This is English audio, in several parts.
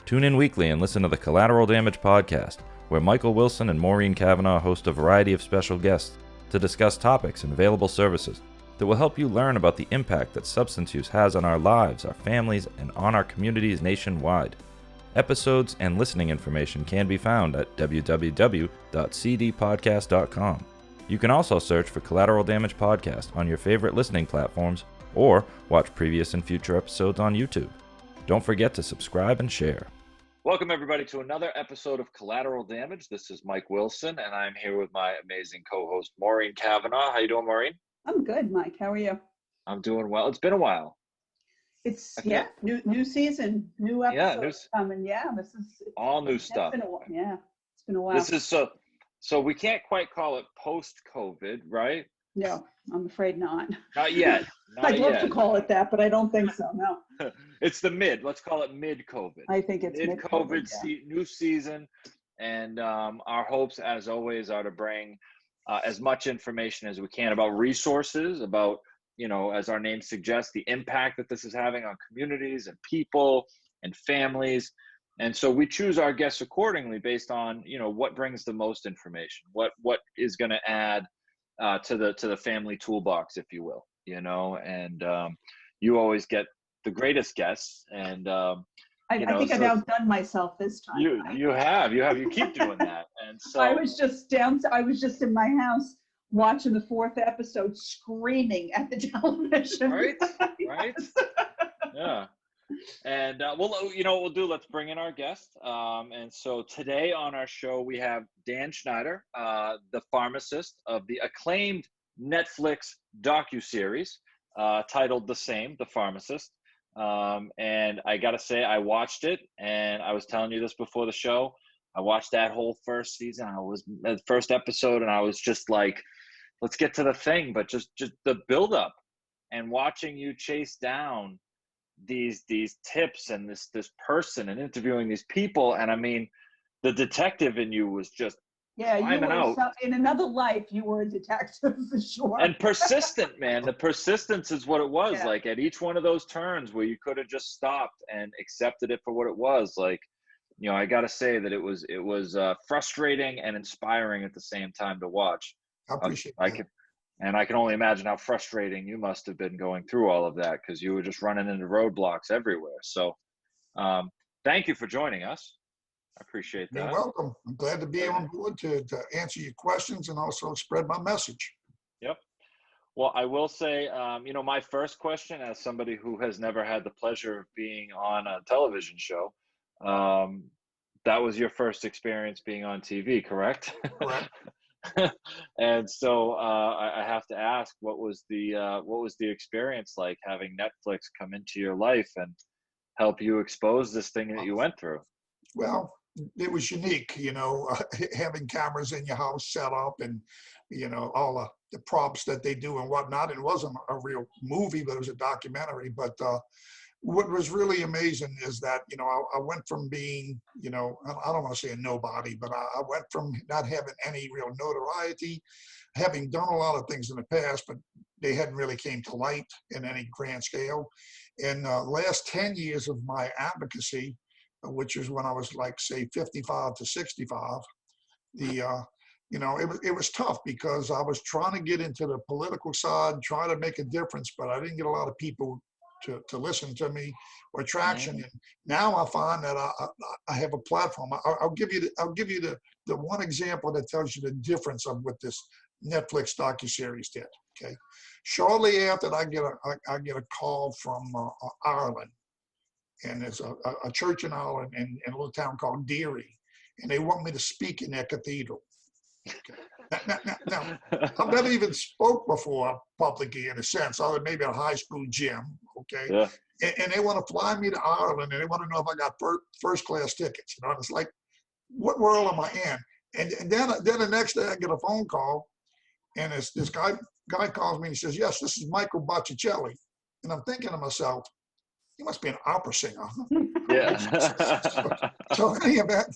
Tune in weekly and listen to the Collateral Damage podcast, where Michael Wilson and Maureen Cavanaugh host a variety of special guests to discuss topics and available services that will help you learn about the impact that substance use has on our lives, our families, and on our communities nationwide. Episodes and listening information can be found at www.cdpodcast.com. You can also search for Collateral Damage Podcast on your favorite listening platforms or watch previous and future episodes on YouTube. Don't forget to subscribe and share. Welcome, everybody, to another episode of Collateral Damage. This is Mike Wilson, and I'm here with my amazing co-host, Maureen Cavanaugh. How you doing, Maureen? I'm good, Mike. How are you? I'm doing well. It's been a while. It's new season, new episodes coming. Yeah, this is all new stuff. It's been a while. This is so we can't quite call it post-COVID, right? No, I'm afraid not. Not yet. I'd love to call it that, but I don't think so. No. It's the mid. Let's call it mid-COVID. I think it's mid-COVID, new season, and our hopes, as always, are to bring as much information as we can about resources, about, you know, as our name suggests, the impact that this is having on communities and people and families. And so we choose our guests accordingly based on, you know, what brings the most information, what is going to add to the family toolbox, if you will, you know. And you always get the greatest guests, and I think I've outdone myself this time. You keep doing that. And so I was just in my house watching the fourth episode, screaming at the television. Right. Yeah. And well, you know what we'll do? Let's bring in our guest. And so today on our show we have Dan Schneider, the pharmacist of the acclaimed Netflix docuseries titled the same, The Pharmacist. And I gotta say, I watched it, and I was telling you this before the show. I watched that whole first season. The first episode, and I was just like, let's get to the thing. But just the buildup and watching you chase down these tips and this person and interviewing these people, and I mean, the detective in you was just climbing out. In another life, you were a detective for sure. And persistent, man. The persistence is what it was. Yeah. Like at each one of those turns where you could have just stopped and accepted it for what it was. Like, you know, I got to say that it was frustrating and inspiring at the same time to watch. I appreciate that. I can only imagine how frustrating you must have been going through all of that, because you were just running into roadblocks everywhere. So thank you for joining us. I appreciate that. You're welcome. I'm glad to be on board to answer your questions and also spread my message. Yep. Well, I will say, you know, my first question, as somebody who has never had the pleasure of being on a television show, that was your first experience being on TV, correct? Correct. And so I have to ask, what was the experience like having Netflix come into your life and help you expose this thing that you went through? Well, it was unique, you know, having cameras in your house set up, and, you know, all the props that they do and whatnot. It wasn't a real movie, but it was a documentary. But what was really amazing is that, you know, I went from being, you know, I don't want to say a nobody, but I went from not having any real notoriety, having done a lot of things in the past, but they hadn't really came to light in any grand scale. In the last 10 years of my advocacy, which is when I was like, say, 55 to 65, you know, it was tough, because I was trying to get into the political side, trying to make a difference, but I didn't get a lot of people to listen to me or traction. And now I find that I have a platform. I'll give you the one example that tells you the difference of what this Netflix docuseries did. Okay, shortly after, I get a call from Ireland, and there's a church in Ireland in a little town called Derry, and they want me to speak in their cathedral. Okay. Now, I've never even spoke before publicly, in a sense, other than maybe a high school gym. Okay, yeah. And they want to fly me to Ireland, and they want to know if I got first class tickets. You know, and it's like, what world am I in? And then the next day I get a phone call, and this guy calls me and he says, "Yes, this is Michael Botticelli," and I'm thinking to myself, he must be an opera singer. Yeah. so in any event,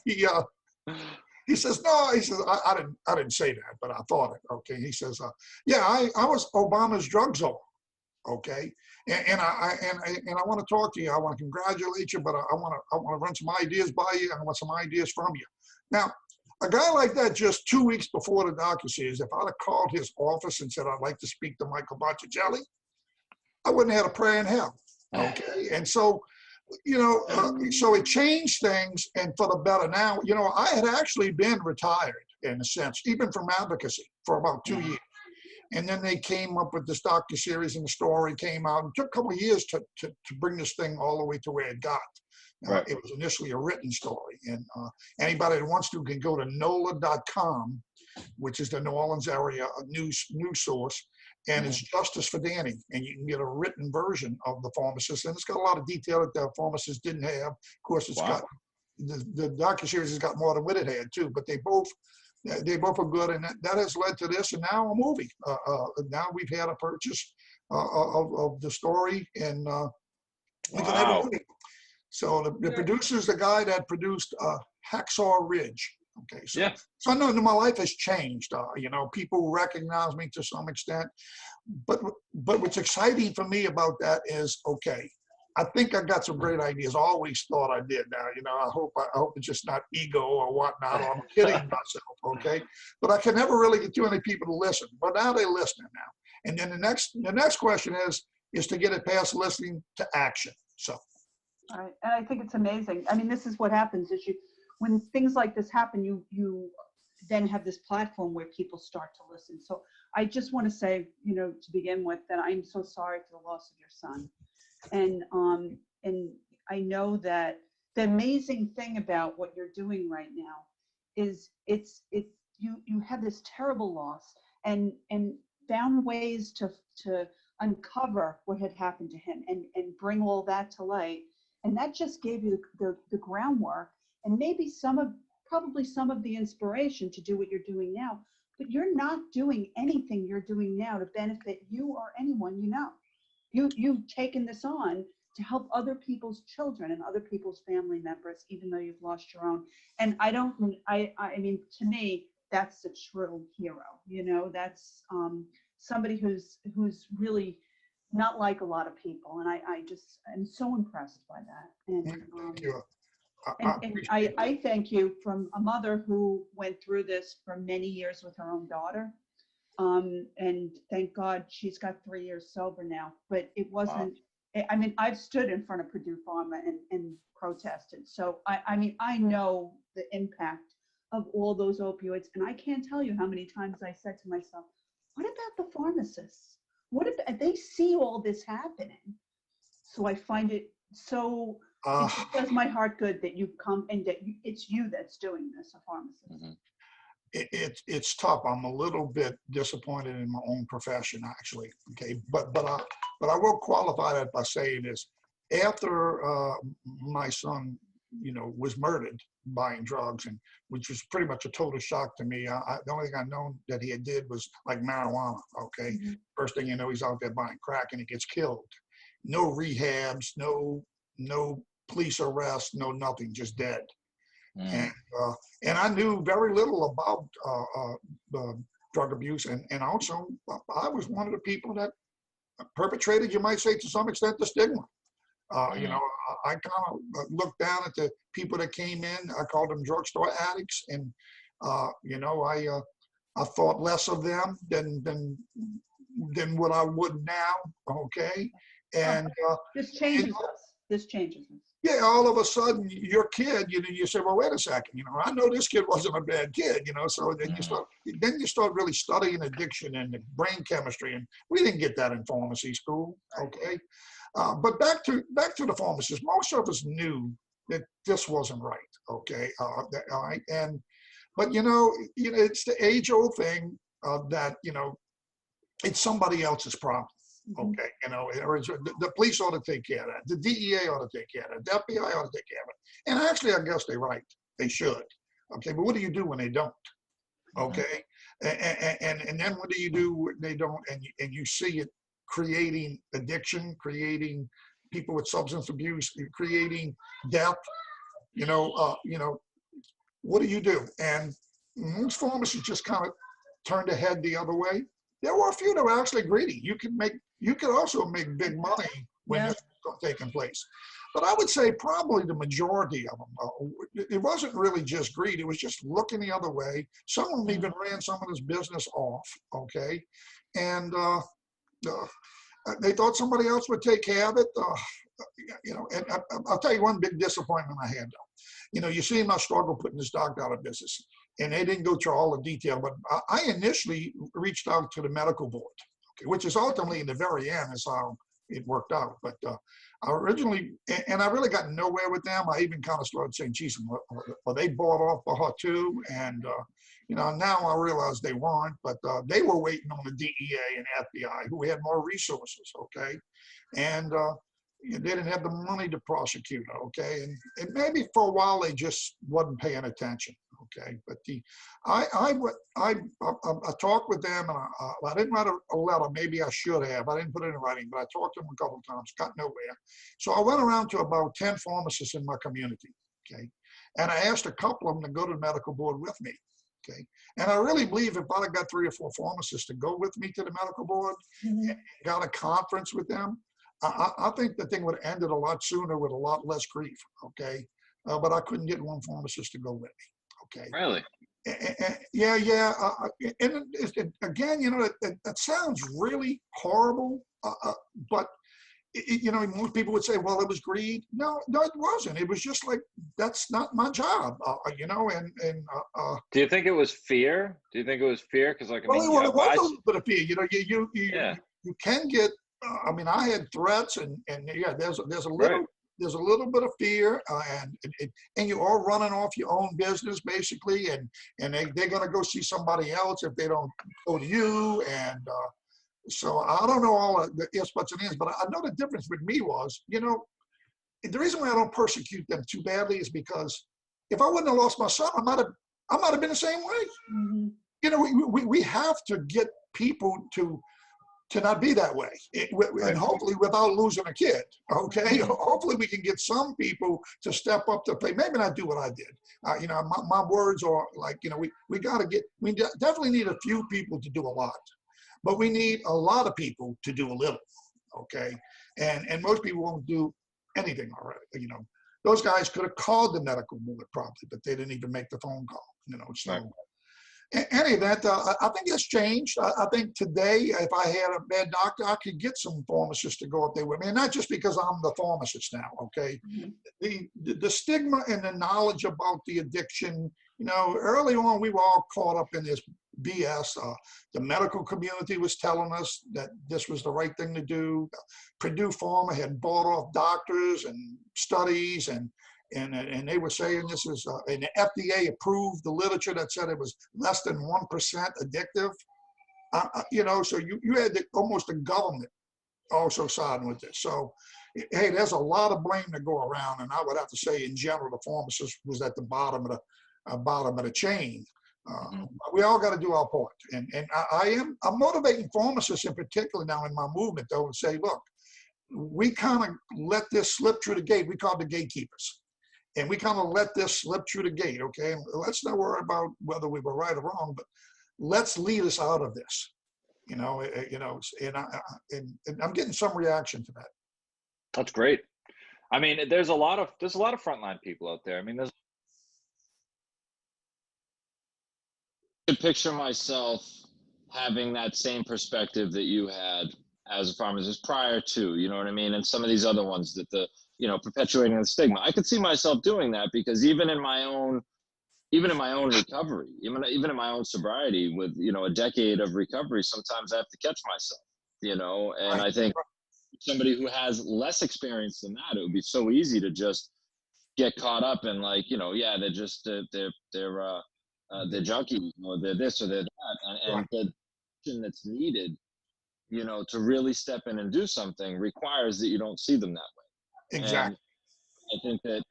he says, no, he says, I didn't say that, but I thought it. Okay. He says, yeah, I was Obama's drug czar. Okay, and I want to talk to you. I want to congratulate you, but I want to run some ideas by you, and I want some ideas from you. Now, a guy like that, just 2 weeks before the docuseries, if I'd have called his office and said I'd like to speak to Michael Botticelli, I wouldn't have had a prayer in hell. Okay, and so, so it changed things, and for the better. Now, I had actually been retired in a sense, even from advocacy, for about 2 years. And then they came up with this docuseries, and the story came out. It took a couple of years to bring this thing all the way to where it got. Right. It was initially a written story. And anybody that wants to can go to NOLA.com, which is the New Orleans area news source. And it's Justice for Danny. And you can get a written version of The Pharmacist. And it's got a lot of detail that The Pharmacist didn't have. Of course, it's got, the docuseries has got more than what it had, too. But they both are good, and that has led to this, and now a movie. Now we've had a purchase of the story, and we can have a movie. So the producer's the guy that produced Hacksaw Ridge. Okay, so I know my life has changed. People recognize me to some extent, but what's exciting for me about that is, okay, I think I got some great ideas. I always thought I did. Now, I hope it's just not ego or whatnot, or I'm kidding myself, okay? But I can never really get too many people to listen. But now they're listening now. And then the next question is to get it past listening to action. So. All right. And I think it's amazing. I mean, this is what happens is when things like this happen, you then have this platform where people start to listen. So I just want to say, to begin with, that I'm so sorry for the loss of your son. And I know that the amazing thing about what you're doing right now is you have this terrible loss and found ways to uncover what had happened to him and bring all that to light. And that just gave you the groundwork and maybe probably some of the inspiration to do what you're doing now. But you're not doing anything you're doing now to benefit you or anyone you know. You've taken this on to help other people's children and other people's family members, even though you've lost your own. And I mean, to me, that's a true hero. That's somebody who's really not like a lot of people. And I just am so impressed by that. And I thank you from a mother who went through this for many years with her own daughter. And thank God she's got 3 years sober now, but it wasn't, I mean, I've stood in front of Purdue Pharma and protested. So I know the impact of all those opioids. And I can't tell you how many times I said to myself, what about the pharmacists? What if they see all this happening? So I find it so, it does my heart good that you've come and that it's you that's doing this, a pharmacist. Mm-hmm. It's tough. I'm a little bit disappointed in my own profession, actually. Okay, but I will qualify that by saying this: after my son, was murdered buying drugs, and which was pretty much a total shock to me. The only thing I known that he did was like marijuana. Okay, first thing you know, he's out there buying crack and he gets killed. No rehabs, no police arrest, no nothing, just dead. And I knew very little about drug abuse, and also I was one of the people that perpetrated, you might say, to some extent, the stigma. I kind of looked down at the people that came in. I called them drugstore addicts, and I thought less of them than what I would now. Okay, and this changes us. This changes us. Yeah, all of a sudden, your kid, you say, well, wait a second, I know this kid wasn't a bad kid, so then you start really studying addiction and the brain chemistry, and we didn't get that in pharmacy school, okay? But back to the pharmacist, most of us knew that this wasn't right, okay? All right, but it's the age-old thing that, it's somebody else's problem. Okay, the police ought to take care of that. The DEA ought to take care of it. The FBI ought to take care of it. And actually, I guess they're right. They should. Okay, but what do you do when they don't? Okay, and then what do you do when they don't? And you see it creating addiction, creating people with substance abuse, creating death. What do you do? And most pharmacists just kind of turn their head the other way. there were a few that were actually greedy. You could also make big money when this was taking place. But I would say probably the majority of them, it wasn't really just greed. It was just looking the other way. Some of them even ran some of this business off, okay? And they thought somebody else would take care of it. And I'll tell you one big disappointment I had, though. You see my struggle putting this doctor out of business, and they didn't go through all the detail, but I initially reached out to the medical board, okay, which is ultimately in the very end is how it worked out. But I originally, and I really got nowhere with them. I even kind of started saying, geez, well, they bought off for her too. And, now I realize they weren't, but they were waiting on the DEA and FBI, who had more resources, okay? And they didn't have the money to prosecute her, okay? And maybe for a while they just wasn't paying attention, okay? But I talked with them, and I didn't write a letter. Maybe I should have. I didn't put it in writing, but I talked to them a couple of times, got nowhere. So I went around to about 10 pharmacists in my community, okay? And I asked a couple of them to go to the medical board with me, okay? And I really believe if I'd have got 3 or 4 pharmacists to go with me to the medical board and got a conference with them, I think the thing would have ended a lot sooner with a lot less grief, okay? But I couldn't get one pharmacist to go with me, okay? Really? Yeah. And again, that sounds really horrible, but most people would say, well, it was greed. No, it wasn't. It was just like, that's not my job, Do you think it was fear? Do you think it was fear? Because it was a little bit of fear. You can get, I had threats and yeah, there's a little, right. There's a little bit of fear, and you're all running off your own business basically, and they're gonna go see somebody else if they don't go to you, and so I don't know all the ifs, buts, and ands, but I know the difference with me was, the reason why I don't persecute them too badly is because if I wouldn't have lost my son, I might have been the same way. Mm-hmm. We have to get people to not be that way, and hopefully without losing a kid, okay? Hopefully we can get some people to step up to play, maybe not do what I did. My words are like, we definitely need a few people to do a lot, but we need a lot of people to do a little, okay? And most people won't do anything already, Those guys could have called the medical board probably, but they didn't even make the phone call, so. Right. Any event, I think it's changed. I think today, if I had a bad doctor, I could get some pharmacists to go up there with me, and not just because I'm the pharmacist now, okay? Mm-hmm. The stigma and the knowledge about the addiction, early on, we were all caught up in this BS. The medical community was telling us that this was the right thing to do. Purdue Pharma had bought off doctors and studies, and they were saying this is, and the FDA approved the literature that said it was less than 1% addictive. So you had almost the government also siding with this. So, hey, there's a lot of blame to go around, and I would have to say, in general, the pharmacist was at the bottom of the chain. We all got to do our part, and I'm motivating pharmacists in particular now in my movement, though, and say, look, we kind of let this slip through the gate. We call it the gatekeepers. And we kind of let this slip through the gate, okay? Let's not worry about whether we were right or wrong, but let's lead us out of this, and I'm getting some reaction to that. That's great. There's a lot of frontline people out there. There's. I picture myself having that same perspective that you had as a pharmacist prior to, and some of these other ones that perpetuating the stigma. I could see myself doing that because even in my own recovery, even in my own sobriety with, a decade of recovery, sometimes I have to catch myself, and I think somebody who has less experience than that, it would be so easy to just get caught up in they're just, they're junkies, or they're this or they're that. And the action that's needed, to really step in and do something requires that you don't see them that way. Exactly. And I think that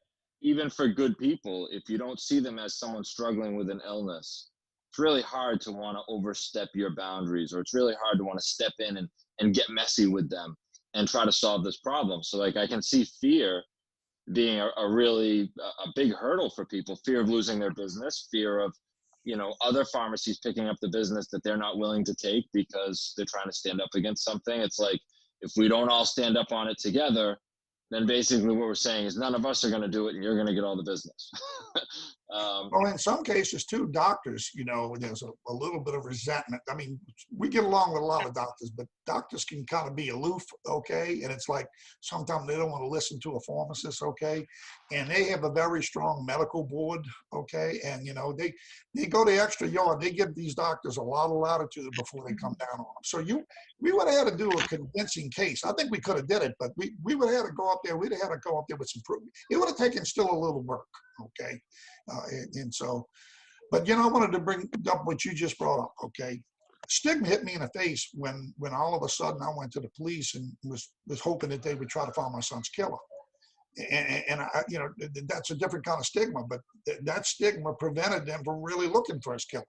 even for good people, if you don't see them as someone struggling with an illness, it's really hard to want to overstep your boundaries, or it's really hard to want to step in and get messy with them and try to solve this problem. So I can see fear being a really big hurdle for people, fear of losing their business, fear of other pharmacies picking up the business that they're not willing to take because they're trying to stand up against something. It's like, if we don't all stand up on it together, then basically what we're saying is none of us are going to do it and you're going to get all the business. Well, in some cases too, doctors, there's a little bit of resentment. I mean, we get along with a lot of doctors, but doctors can kind of be aloof, okay? And it's like sometimes they don't want to listen to a pharmacist, okay? And they have a very strong medical board, okay? And, they go the extra yard. They give these doctors a lot of latitude before they come down on them. So we would have had to do a convincing case. I think we could have did it, but we would have had to go up there. We'd have had to go up there with some proof. It would have taken still a little work, okay? And so, but I wanted to bring up what you just brought up, okay? Stigma hit me in the face when all of a sudden I went to the police and was hoping that they would try to find my son's killer. And I, that's a different kind of stigma, but that stigma prevented them from really looking for his killer.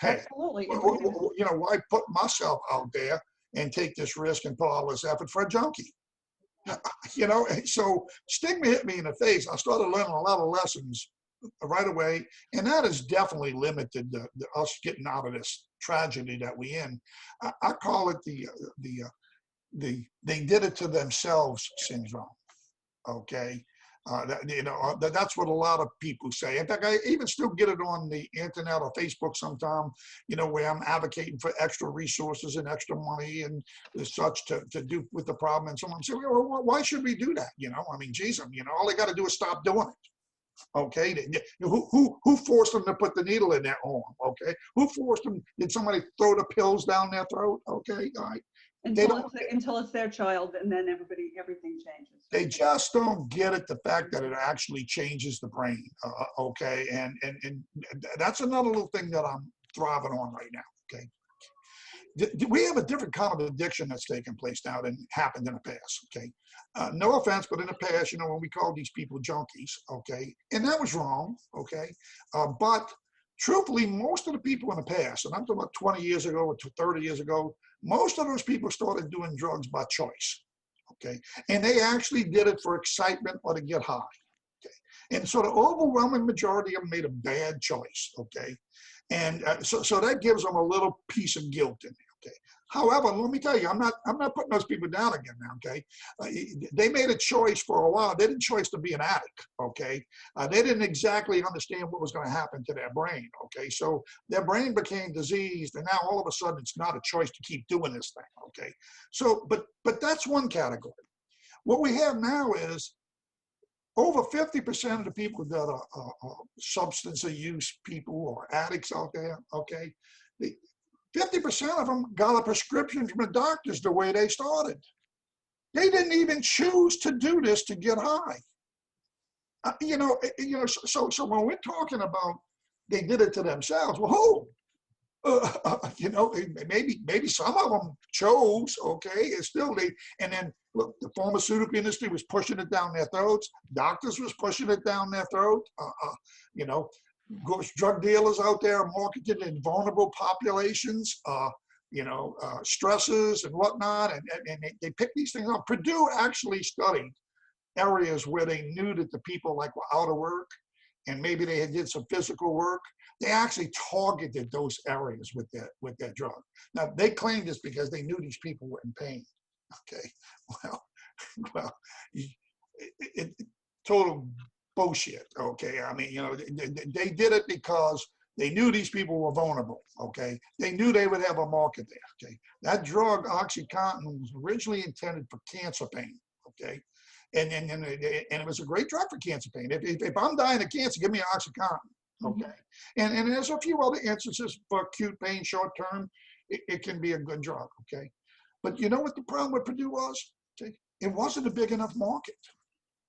Hey, Absolutely. Why put myself out there and take this risk and put all this effort for a junkie? So stigma hit me in the face. I started learning a lot of lessons right away, and that has definitely limited us getting out of this tragedy that we in. I call it the they did it to themselves syndrome. Okay, that's what a lot of people say. In fact, I even still get it on the internet or Facebook sometime, where I'm advocating for extra resources and extra money and such to do with the problem. And someone say, well, why should we do that? I mean, geez, all they got to do is stop doing it. Okay, who forced them to put the needle in their arm? Okay, who forced them? Did somebody throw the pills down their throat? Okay, all right. Until it's their child, and then everything changes. They just don't get it, the fact that it actually changes the brain. Okay, and that's another little thing that I'm thriving on right now. Okay, we have a different kind of addiction that's taking place now than happened in the past. Okay, no offense, but in the past, when we called these people junkies, okay, and that was wrong. Okay, but truthfully, most of the people in the past, and I'm talking about 20 years ago or 30 years ago, most of those people started doing drugs by choice, okay? And they actually did it for excitement or to get high, okay? And so the overwhelming majority of them made a bad choice, okay? And so that gives them a little piece of guilt in there, okay? However, let me tell you, I'm not putting those people down again now, okay? They made a choice for a while. They didn't choose to be an addict, okay? They didn't exactly understand what was going to happen to their brain, okay? So their brain became diseased, and now all of a sudden it's not a choice to keep doing this thing, okay? So, but that's one category. What we have now is over 50% of the people that are substance abuse people or addicts out there, okay? 50% of them got a prescription from the doctors the way they started. They didn't even choose to do this to get high. So when we're talking about they did it to themselves, well, who? Maybe some of them chose, okay, it's still and then look, the pharmaceutical industry was pushing it down their throats. Doctors was pushing it down their throat. Drug dealers out there marketed in vulnerable populations, stresses and whatnot, and they pick these things up. Purdue actually studied areas where they knew that the people were out of work, and maybe they did some physical work. They actually targeted those areas with that drug. Now they claimed this because they knew these people were in pain. Okay, well, total bullshit. Okay, I mean, they did it because they knew these people were vulnerable. Okay, they knew they would have a market there. Okay, that drug OxyContin was originally intended for cancer pain. Okay. And it was a great drug for cancer pain. If I'm dying of cancer, give me OxyContin, okay? And there's a few other instances for acute pain, short term, it can be a good drug, okay? But you know what the problem with Purdue was? Okay? It wasn't a big enough market.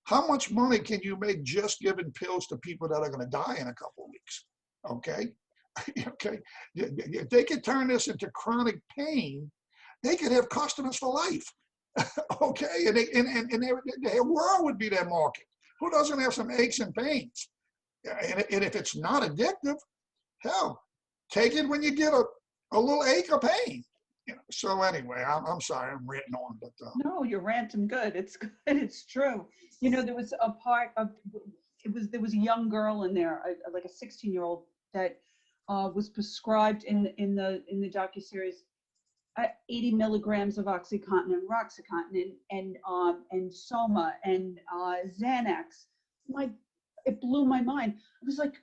How much money can you make just giving pills to people that are going to die in a couple of weeks, okay? Okay, if they could turn this into chronic pain, they could have customers for life. Okay, and their world would be their market. Who doesn't have some aches and pains? And if it's not addictive, hell, take it when you get a little ache or pain. So anyway, I'm sorry, I'm ranting on, but no, you're ranting good. It's good. It's true. There was a part of there was a young girl in there, like a 16-year-old that was prescribed in the docuseries 80 milligrams of OxyContin and Roxycontin and Soma and Xanax. It blew my mind. I was like,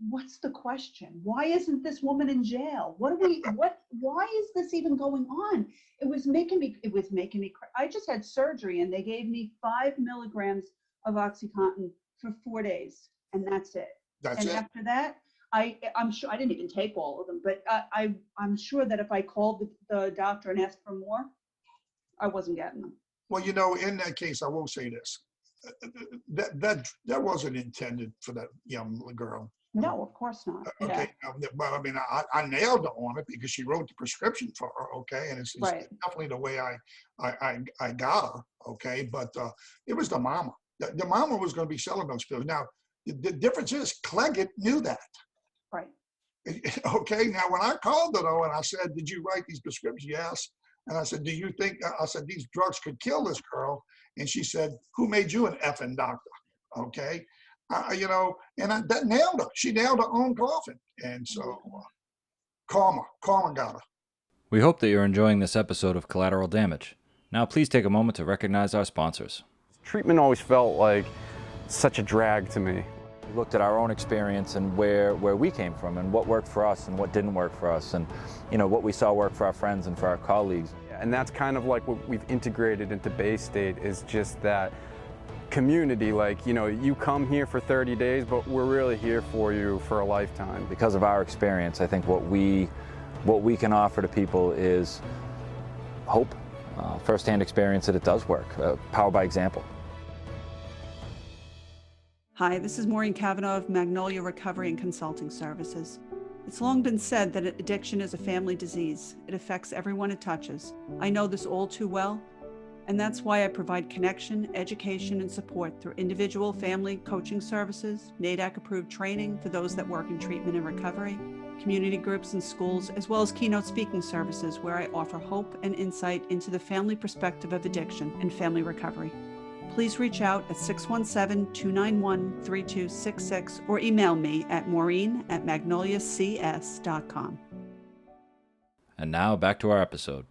what's the question? Why isn't this woman in jail? Why is this even going on? It was making me I just had surgery and they gave me 5 milligrams of OxyContin for 4 days, and that's it. That's it. After that, I'm sure I didn't even take all of them, but I'm sure that if I called the doctor and asked for more, I wasn't getting them. Well, in that case, I will say this. That wasn't intended for that young girl. No, of course not. Okay, Yeah. but I mean, I nailed her on it because she wrote the prescription for her. Okay, and it's Right. definitely the way I got her. Okay, but it was the mama. The mama was going to be selling those pills. Now, the difference is Cleggett knew that. Right. Okay, now when I called her though, and I said, "Did you write these prescriptions?" Yes. And I said, "Do you think?" I said, "These drugs could kill this girl." And she said, "Who made you an effing doctor?" Okay. That nailed her. She nailed her own coffin. And so karma got her. We hope that you're enjoying this episode of Collateral Damage. Now please take a moment to recognize our sponsors. Treatment always felt like such a drag to me. We looked at our own experience and where we came from and what worked for us and what didn't work for us, and what we saw work for our friends and for our colleagues. And that's kind of like what we've integrated into Bay State, is just that community. Like, you come here for 30 days, but we're really here for you for a lifetime. Because of our experience, I think what we can offer to people is hope, firsthand experience that it does work, power by example. Hi, this is Maureen Cavanaugh of Magnolia Recovery and Consulting Services. It's long been said that addiction is a family disease. It affects everyone it touches. I know this all too well, and that's why I provide connection, education, and support through individual family coaching services, NADAC-approved training for those that work in treatment and recovery, community groups and schools, as well as keynote speaking services where I offer hope and insight into the family perspective of addiction and family recovery. Please reach out at 617-291-3266 or email me at maureen@magnoliacs.com. And now back to our episode.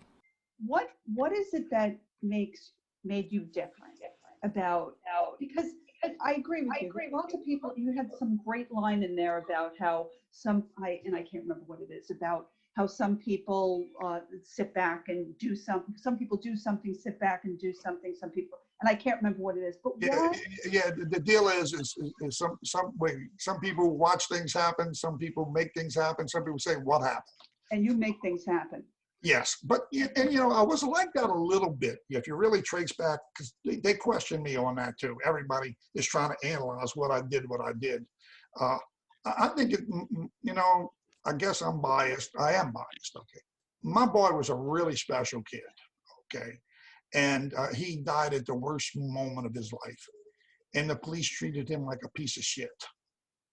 What is it that made you different about, because I agree with you. Lots of people, you had some great line in there about how I can't remember what it is, about how some people sit back and do something. Some people do something, sit back and do something. Some people, and I can't remember what it is. But the deal is some people watch things happen. Some people make things happen. Some people say, "What happened?" And you make things happen. Yes, but I was like that a little bit. If you really trace back, because they question me on that too. Everybody is trying to analyze what I did. I think I guess I'm biased. I am biased. Okay, my boy was a really special kid. Okay, and he died at the worst moment of his life, and the police treated him like a piece of shit.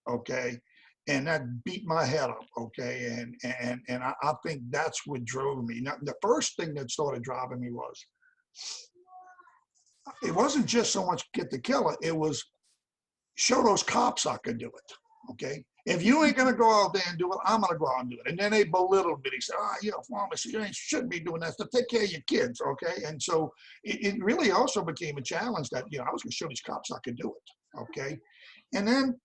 Okay. And that beat my head up, okay? And I think that's what drove me. Now, the first thing that started driving me it wasn't just so much get the killer, it was show those cops I could do it, okay? If you ain't gonna go out there and do it, I'm gonna go out and do it. And then they belittled me. They said, pharmacist, you shouldn't be doing that stuff. Take care of your kids, okay? And so it really also became a challenge that, I was gonna show these cops I could do it, okay? And then,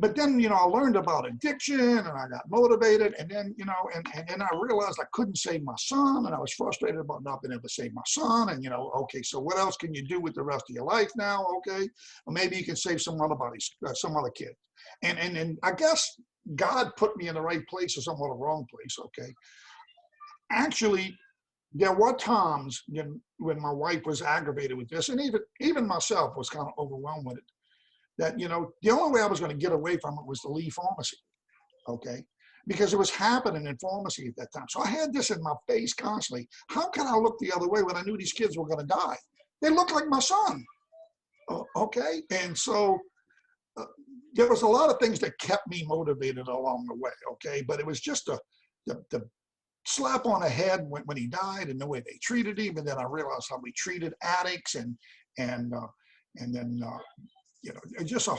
but then, I learned about addiction and I got motivated, and then, and then I realized I couldn't save my son, and I was frustrated about not being able to save my son. And, okay, so what else can you do with the rest of your life now? Okay. Well, maybe you can save some other kid. And I guess God put me in the right place or somewhat the wrong place. Okay. Actually, there were times when my wife was aggravated with this, and even myself was kind of overwhelmed with it, that, the only way I was going to get away from it was to leave pharmacy, okay? Because it was happening in pharmacy at that time. So I had this in my face constantly. How can I look the other way when I knew these kids were going to die? They look like my son, okay? And so there was a lot of things that kept me motivated along the way, okay? But it was just the slap on the head when he died, and the way they treated him. And then I realized how we treated addicts, and then, just a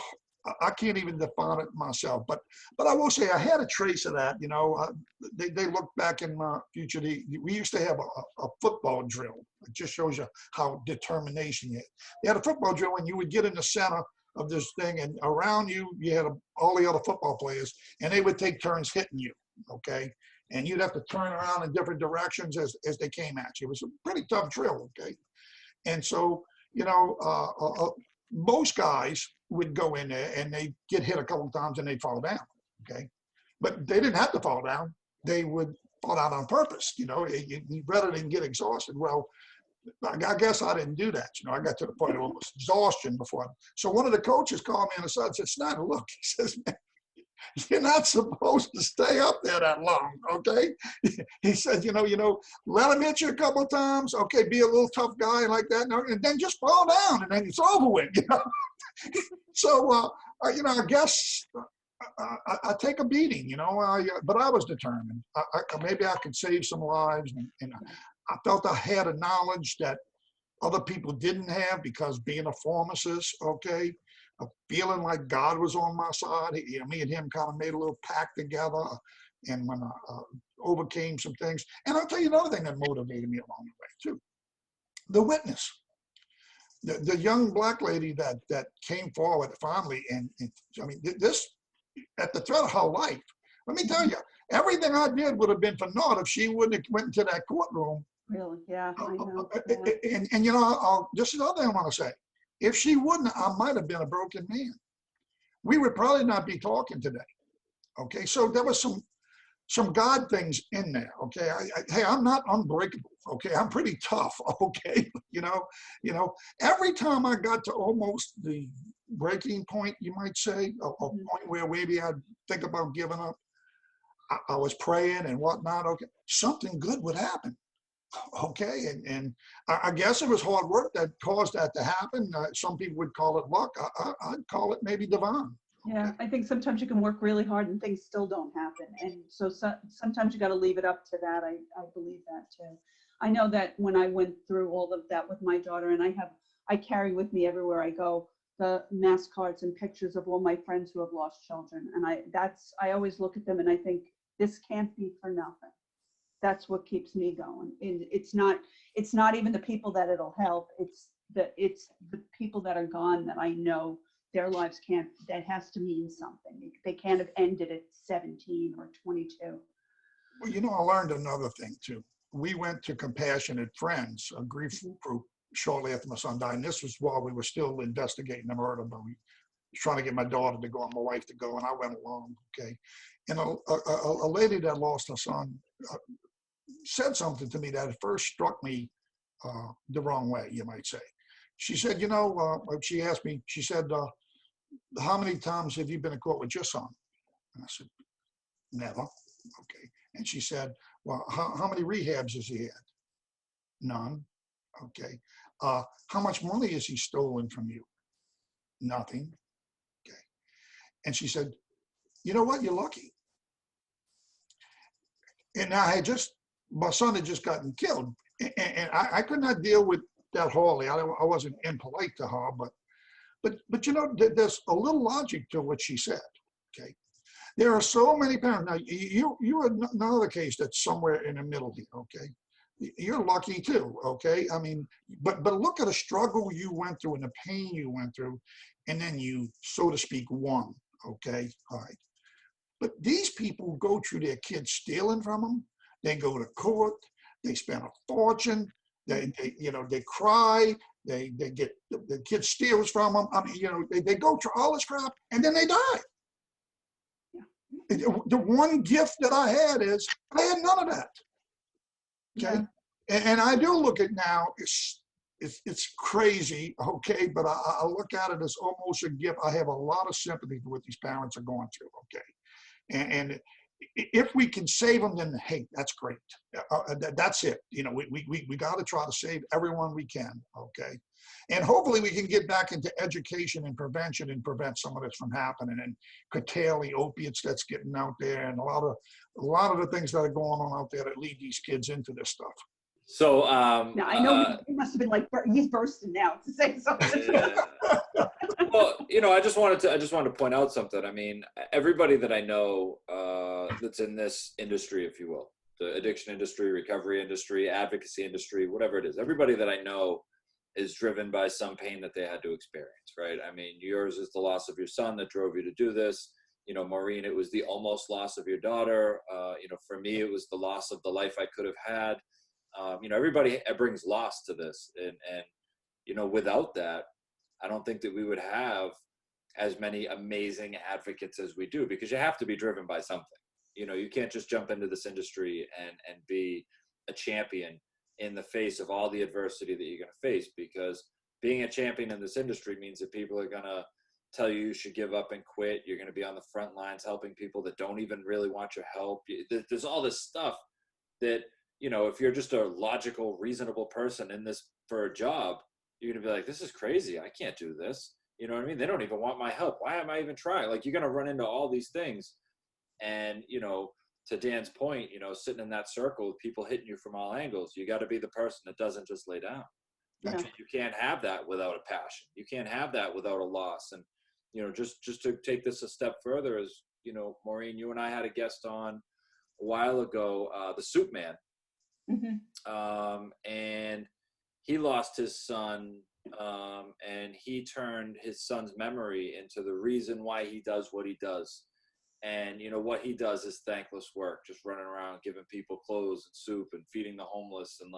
I can't even define it myself, but I will say I had a trace of that. They look back in my future. We used to have a football drill. It just shows you how determination you had. They had a football drill, and you would get in the center of this thing, and around you had all the other football players, and they would take turns hitting you. Okay, and you'd have to turn around in different directions as they came at you. It was a pretty tough drill. Okay, and so most guys would go in there and they get hit a couple of times and they'd fall down. Okay, but they didn't have to fall down. They would fall down on purpose. Rather than get exhausted. Well, I guess I didn't do that. I got to the point of almost exhaustion before. So one of the coaches called me on the side and said, "Schneider, look," he says, "man, you're not supposed to stay up there that long, okay?" He said, let him hit you a couple of times, okay, be a little tough guy like that, and then just fall down, and then it's over with, So, I guess I take a beating, but I was determined. Maybe I could save some lives, and I felt I had a knowledge that other people didn't have because being a pharmacist, okay, feeling like God was on my side. Me and him kind of made a little pact together, and when I overcame some things. And I'll tell you another thing that motivated me along the way too: the witness, the young black lady that came forward finally, and this at the threat of her life. Let me tell you, everything I did would have been for naught if she wouldn't have went into that courtroom. Really? Yeah, I know. And just another thing I want to say. If she wouldn't, I might have been a broken man. We would probably not be talking today. Okay, so there was some God things in there. Okay, hey, I'm not unbreakable. Okay, I'm pretty tough. Okay, every time I got to almost the breaking point, you might say, a point where maybe I'd think about giving up, I was praying and whatnot. Okay, something good would happen. Okay, and I guess it was hard work that caused that to happen. Some people would call it luck. I'd call it maybe divine. Yeah, I think sometimes you can work really hard and things still don't happen. And so sometimes you got to leave it up to that. I believe that too. I know that when I went through all of that with my daughter, and I carry with me everywhere I go the mass cards and pictures of all my friends who have lost children. And I always look at them and I think this can't be for nothing. That's what keeps me going. And it's not even the people that it'll help. It's the people that are gone that I know their lives that has to mean something. They can't have ended at 17 or 22. Well, I learned another thing too. We went to Compassionate Friends, a grief group, shortly after my son died. And this was while we were still investigating the murder, but we was trying to get my daughter to go and my wife to go, and I went along, okay. And a lady that lost her son said something to me that at first struck me the wrong way, you might say. She said, she asked me, she said, how many times have you been in court with your son? And I said, never. Okay. And she said, well, how many rehabs has he had? None. Okay. How much money has he stolen from you? Nothing. Okay. And she said, you know what? You're lucky. And my son had just gotten killed. And I could not deal with that wholly. I wasn't impolite to her, but there's a little logic to what she said. Okay. There are so many parents. Now, you are another case that's somewhere in the middle here, okay? You're lucky too, okay? I mean, but look at the struggle you went through and the pain you went through, and then you, so to speak, won, okay? All right. But these people go through their kids stealing from them. They go to court. They spend a fortune. They cry. They get the kid steals from them. I mean, they go through all this crap, and then they die. The one gift that I had is I had none of that. Okay, yeah. And I do look at now. It's crazy. Okay, but I look at it as almost a gift. I have a lot of sympathy for what these parents are going through. Okay, and if we can save them, then hey, that's great. That's it. We got to try to save everyone we can. Okay, and hopefully we can get back into education and prevention and prevent some of this from happening and curtail the opiates that's getting out there and a lot of the things that are going on out there that lead these kids into this stuff. So now I know he must have been like he's bursting now to say something. Well, I just wanted to point out something. I mean, everybody that I know that's in this industry, if you will, the addiction industry, recovery industry, advocacy industry, whatever it is, everybody that I know is driven by some pain that they had to experience, right? I mean, yours is the loss of your son that drove you to do this. Maureen, it was the almost loss of your daughter. For me, it was the loss of the life I could have had. Everybody brings loss to this, and without that, I don't think that we would have as many amazing advocates as we do, because you have to be driven by something. You can't just jump into this industry and be a champion in the face of all the adversity that you're going to face, because being a champion in this industry means that people are going to tell you should give up and quit. You're going to be on the front lines helping people that don't even really want your help. There's all this stuff that, if you're just a logical, reasonable person in this for a job, you're going to be like, this is crazy. I can't do this. You know what I mean? They don't even want my help. Why am I even trying? Like, you're going to run into all these things. And, to Dan's point, sitting in that circle with people hitting you from all angles, you got to be the person that doesn't just lay down. Yeah. You can't have that without a passion. You can't have that without a loss. And, just to take this a step further is, Maureen, you and I had a guest on a while ago, the Soup Man. Mm-hmm. And he lost his son, and he turned his son's memory into the reason why he does what he does. And what he does is thankless work, just running around giving people clothes and soup and feeding the homeless, and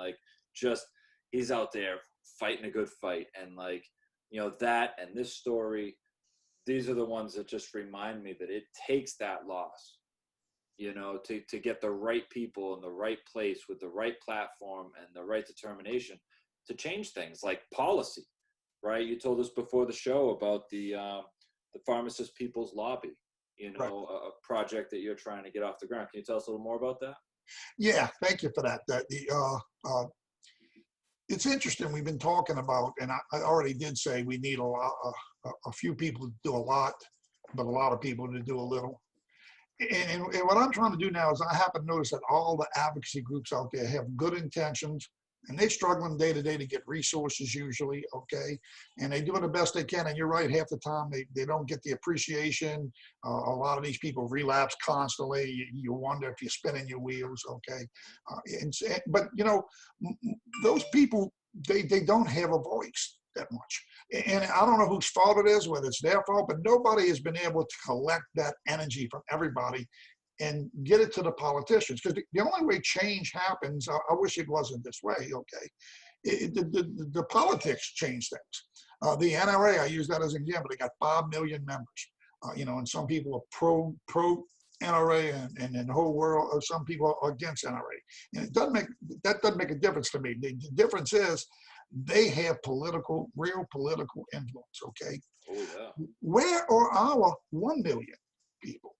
he's out there fighting a good fight. And that and this story, these are the ones that just remind me that it takes that loss, to get the right people in the right place with the right platform and the right determination to change things like policy, right? You told us before the show about the Pharmacist People's Lobby, Right. A project that you're trying to get off the ground. Can you tell us a little more about that? Yeah, thank you for that. It's interesting. We've been talking about, and I already did say we need a few people to do a lot, but a lot of people to do a little. And what I'm trying to do now is I happen to notice that all the advocacy groups out there have good intentions, and they're struggling day to day to get resources usually, okay? And they're doing the best they can. And you're right, half the time they don't get the appreciation. A lot of these people relapse constantly. You wonder if you're spinning your wheels, okay? But those people, they don't have a voice that much. And I don't know whose fault it is, whether it's their fault, but nobody has been able to collect that energy from everybody and get it to the politicians. Because the only way change happens, I wish it wasn't this way, okay? The politics change things. The NRA, I use that as an example, they got 5 million members, and some people are pro NRA and in the whole world, some people are against NRA. And that doesn't make a difference to me. The difference is they have real political influence, okay? Oh, yeah. Where are our 1 million people?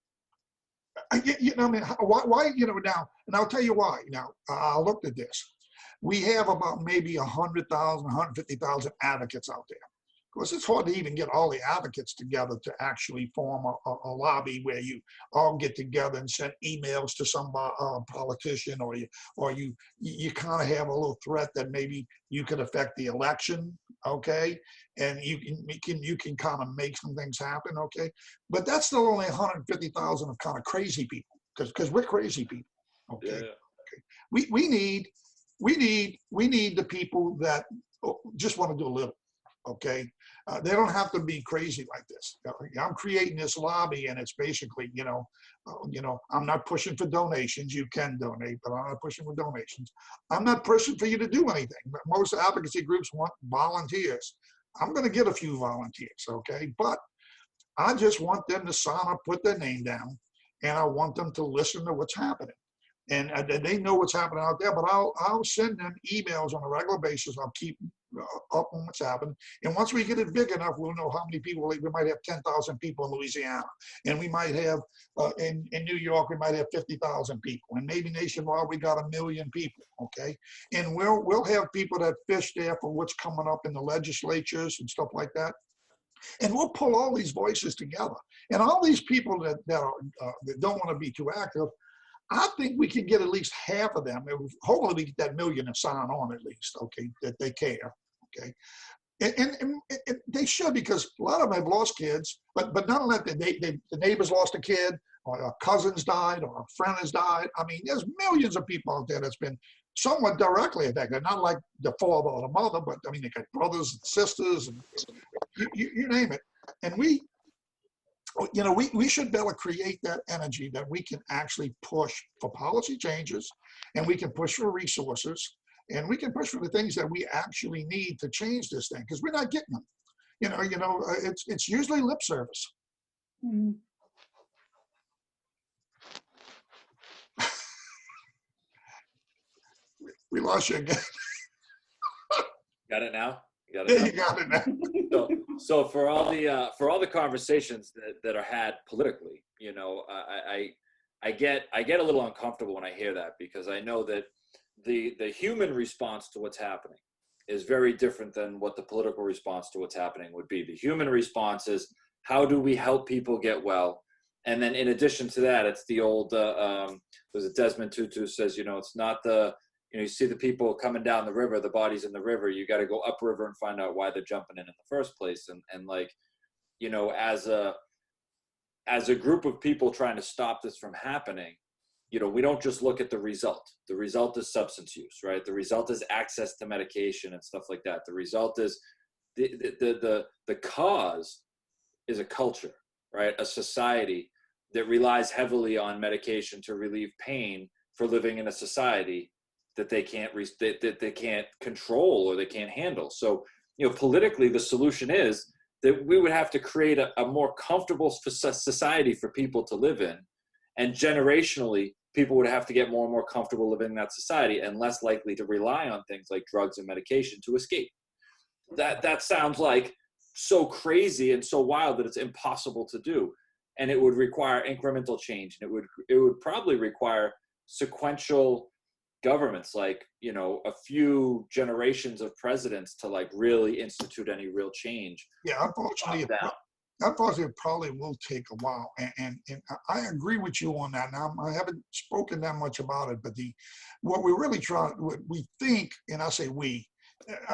Why, now, and I'll tell you why. Now, I looked at this. We have about maybe 100,000, 150,000 advocates out there. Of course, it's hard to even get all the advocates together to actually form a lobby where you all get together and send emails to some politician, or you kind of have a little threat that maybe you could affect the election, okay? And you can kind of make some things happen, okay? But that's still only 150,000 of kind of crazy people, because we're crazy people, okay? Yeah. Okay. We need the people that just want to do a little. Okay, they don't have to be crazy like this. I'm creating this lobby, and it's basically, I'm not pushing for donations. You can donate, but I'm not pushing for donations. I'm not pushing for you to do anything. Most advocacy groups want volunteers. I'm going to get a few volunteers, okay? But I just want them to sign up, put their name down, and I want them to listen to what's happening. And they know what's happening out there, but I'll send them emails on a regular basis. I'll keep up on what's happening. And once we get it big enough, we'll know how many people. We might have 10,000 people in Louisiana, and we might have in New York, we might have 50,000 people, and maybe nationwide we got 1 million people. Okay, and we'll have people that fish there for what's coming up in the legislatures and stuff like that. And we'll pull all these voices together, and all these people that don't want to be too active. I think we can get at least half of them. Hopefully we get that 1 million and sign on at least, okay, that they care, okay? And they should, because a lot of them have lost kids, but not only that, the neighbors lost a kid, or a cousin's died, or a friend has died. I mean, there's millions of people out there that's been somewhat directly affected, not like the father or the mother, but I mean, they got brothers and sisters, and you name it. And we should be able to create that energy that we can actually push for policy changes, and we can push for resources, and we can push for the things that we actually need to change this thing, because we're not getting them. It's usually lip service. Mm-hmm. We lost you again. Got it now? You got it now. So for all the conversations that are had politically, I get a little uncomfortable when I hear that, because I know that the human response to what's happening is very different than what the political response to what's happening would be. The human response is, how do we help people get well? And then in addition to that, it's the old, was it Desmond Tutu says, it's not you see the people coming down the river, the bodies in the river, you got to go upriver and find out why they're jumping in the first place. And like, as a group of people trying to stop this from happening, we don't just look at the result. The result is substance use, right? The result is access to medication and stuff like that. The result is the cause is a culture, right? A society that relies heavily on medication to relieve pain for living in a society that they can't that they can't control or they can't handle. So, politically, the solution is that we would have to create a more comfortable society for people to live in, and generationally, people would have to get more and more comfortable living in that society and less likely to rely on things like drugs and medication to escape. That sounds like so crazy and so wild that it's impossible to do, and it would require incremental change, and it would probably require sequential governments, like a few generations of presidents to like really institute any real change. Yeah, unfortunately, it probably will take a while, and I agree with you on that. Now, I haven't spoken that much about it, but what we think, and I say we,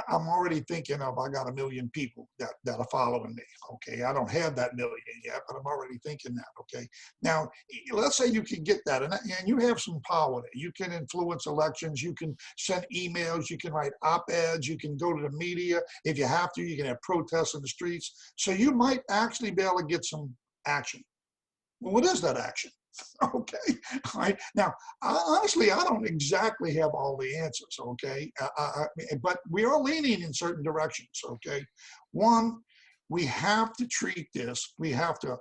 I'm already thinking of, I got 1 million people that are following me. Okay, I don't have that million yet, but I'm already thinking that. Okay, now let's say you can get that, and you have some power there. You can influence elections. You can send emails. You can write op-eds. You can go to the media if you have to. You can have protests in the streets. So you might actually be able to get some action. Well, what is that action? Okay, all right. Now, honestly, I don't exactly have all the answers, okay? But we are leaning in certain directions, okay? One, we have to treat this, we have to,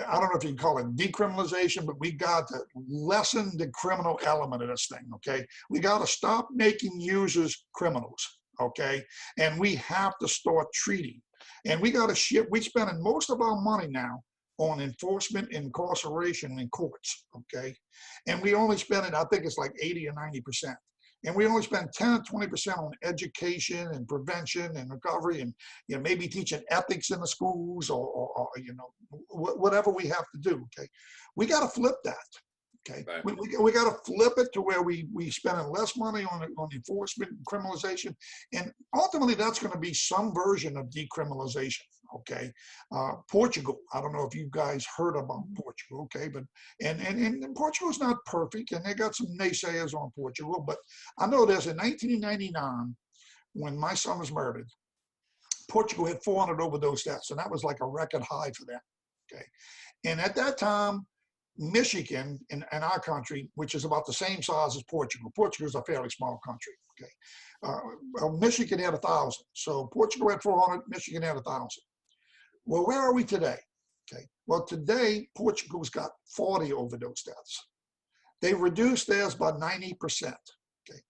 I don't know if you can call it decriminalization, but we got to lessen the criminal element of this thing, okay? We got to stop making users criminals, okay? And we have to start treating. And we got to shift, we're spending most of our money now on enforcement, incarceration in courts, okay? And we only spend it, I think it's like 80 or 90%. And we only spend 10 or 20% on education and prevention and recovery, and maybe teaching ethics in the schools, or whatever we have to do, okay? We got to flip that, okay? Right. We got to flip it to where we spending less money on enforcement and criminalization, and ultimately that's going to be some version of decriminalization. Okay, Portugal. I don't know if you guys heard about Portugal. Okay, but and Portugal's not perfect, and they got some naysayers on Portugal. But I know there's in 1999, when my son was murdered, Portugal had 400 overdose deaths, and that was like a record high for them. Okay, and at that time, Michigan in our country, which is about the same size as Portugal. Portugal is a fairly small country. Okay, Michigan had 1,000, so Portugal had 400, Michigan had 1,000. Well, where are we today? Okay. Well, today, Portugal's got 40 overdose deaths. They reduced theirs by 90%. Okay.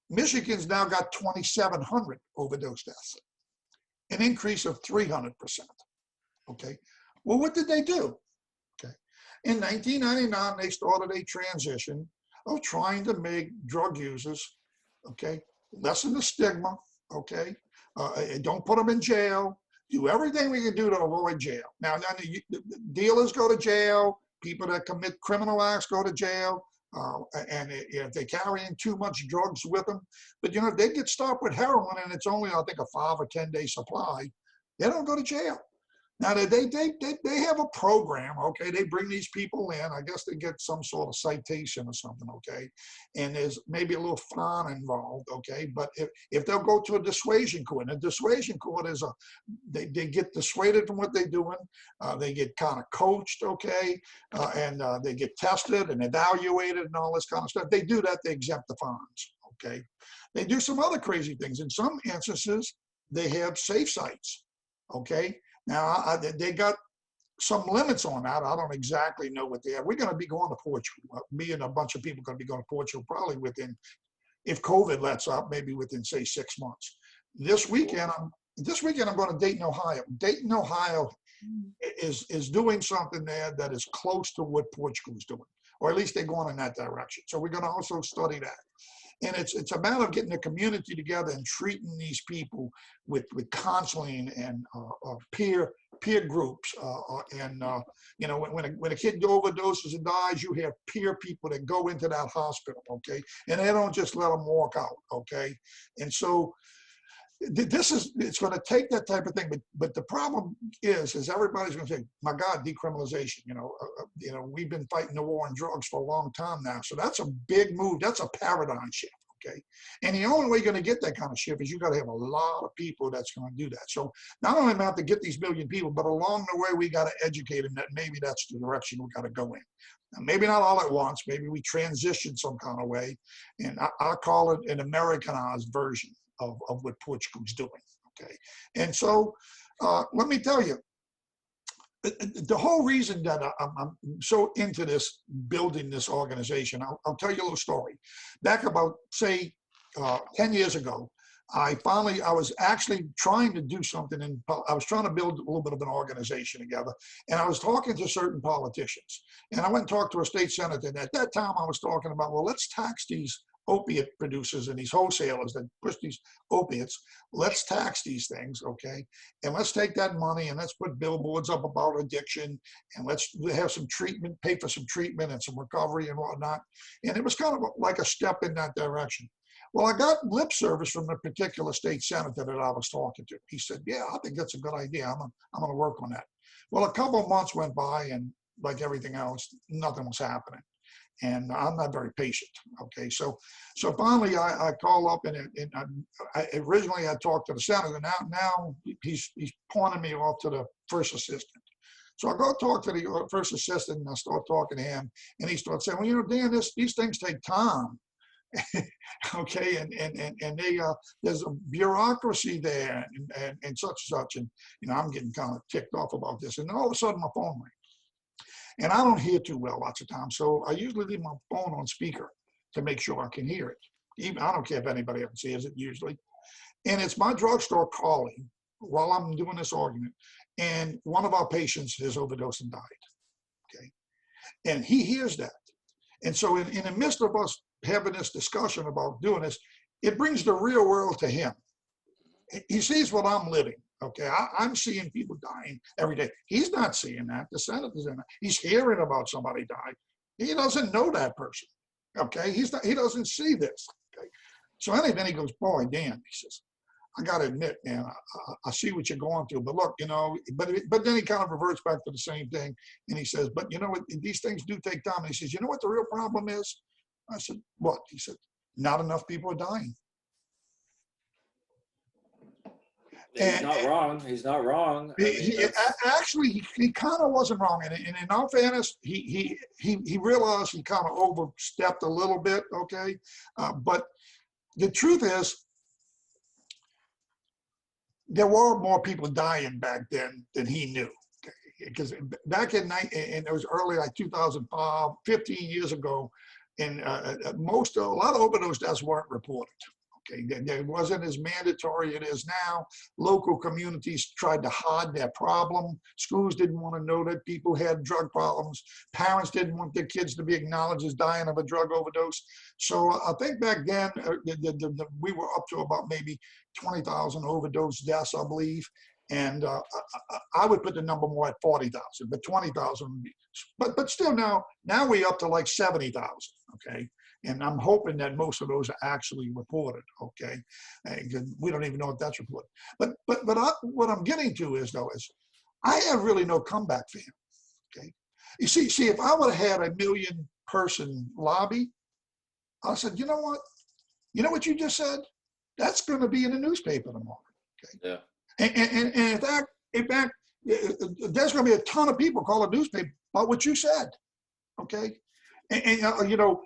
Michigan's now got 2,700 overdose deaths, an increase of 300%. Okay. Well, what did they do? Okay. In 1999, they started a transition of trying to make drug users, okay, lessen the stigma, okay, don't put them in jail. Do everything we can do to avoid jail. Now the dealers go to jail. People that commit criminal acts go to jail. And if they're carrying too much drugs with them, but if they get stopped with heroin and it's only, I think, a 5 or 10 day supply, they don't go to jail. Now they have a program, okay? They bring these people in. I guess they get some sort of citation or something, okay? And there's maybe a little fine involved, okay? But if they'll go to a dissuasion court, and a dissuasion court is they get dissuaded from what they're doing. They get kind of coached, okay? And they get tested and evaluated and all this kind of stuff. They do that, they exempt the fines, okay? They do some other crazy things. In some instances, they have safe sites, okay? Now, they got some limits on that. I don't exactly know what they are. We're going to be going to Portugal. Me and a bunch of people are going to be going to Portugal probably within, if COVID lets up, maybe within, say, 6 months. This weekend, I'm going to Dayton, Ohio. Dayton, Ohio is doing something there that is close to what Portugal is doing, or at least they're going in that direction. So we're going to also study that. And it's a matter of getting the community together and treating these people with counseling and peer groups. When a kid overdoses and dies, you have peer people that go into that hospital, okay? And they don't just let them walk out, okay? And so it's going to take that type of thing, but the problem is everybody's going to say, my God, decriminalization. We've been fighting the war on drugs for a long time now, so that's a big move. That's a paradigm shift, okay? And the only way you're going to get that kind of shift is you got to have a lot of people that's going to do that. So not only do we have to get these million people, but along the way we got to educate them that maybe that's the direction we got to go in. Now, maybe not all at once. Maybe we transition some kind of way, and I call it an Americanized version of what Portugal's doing, okay? And so let me tell you, the whole reason that I'm so into this, building this organization, I'll tell you a little story. Back about, say, 10 years ago, I was actually trying to do something, and I was trying to build a little bit of an organization together, and I was talking to certain politicians, and I went and talked to a state senator, and at that time I was talking about, well, let's tax these opiate producers and these wholesalers that push these opiates. Let's tax these things, okay? And let's take that money and let's put billboards up about addiction, and let's have some treatment, pay for some treatment and some recovery and whatnot. And it was kind of like a step in that direction. Well, I got lip service from the particular state senator that I was talking to. He said, yeah, I think that's a good idea. I'm going to work on that. Well, a couple of months went by, and like everything else, nothing was happening. And I'm not very patient, okay? So finally I call up, and originally I talked to the senator. Now he's pointing me off to the first assistant. So I go talk to the first assistant, and I start talking to him, and he starts saying, well, Dan, these things take time. Okay, and they there's a bureaucracy there, and such, and I'm getting kind of ticked off about this, and then all of a sudden my phone rings. And I don't hear too well lots of times, so I usually leave my phone on speaker to make sure I can hear it. Even I don't care if anybody else hears it usually. And it's my drugstore calling while I'm doing this argument, and one of our patients has overdosed and died, okay? And he hears that. And so in the midst of us having this discussion about doing this, it brings the real world to him. He sees what I'm living. Okay, I'm seeing people dying every day. He's not seeing that. The senator's in it. He's hearing about somebody died. He doesn't know that person. Okay, he doesn't see this. Okay, so anyway, he goes, boy, Dan, he says, I got to admit, man, I see what you're going through. But look, but then he kind of reverts back to the same thing, and he says, but these things do take time. And he says, you know what the real problem is? I said, what? He said, not enough people are dying. He's not wrong. He's not wrong. Actually, he kind of wasn't wrong. And in all fairness, he realized he kind of overstepped a little bit, okay? But the truth is, there were more people dying back then than he knew. Because back in it was early, like 2005, 15 years ago, and a lot of overdose deaths weren't reported. Okay, it wasn't as mandatory as it is now. Local communities tried to hide their problem. Schools didn't want to know that people had drug problems. Parents didn't want their kids to be acknowledged as dying of a drug overdose. So I think back then we were up to about maybe 20,000 overdose deaths, I believe. And I would put the number more at 40,000, but 20,000 would be, but still now we're up to like 70,000, okay? And I'm hoping that most of those are actually reported, okay? We don't even know if that's reported. But what I'm getting to is I have really no comeback for him, okay? You see, if I would have had a 1 million person lobby, I said, you know what? You know what you just said? That's going to be in the newspaper tomorrow, okay? Yeah. And in fact, there's going to be a ton of people call the newspaper about what you said, okay? And you know,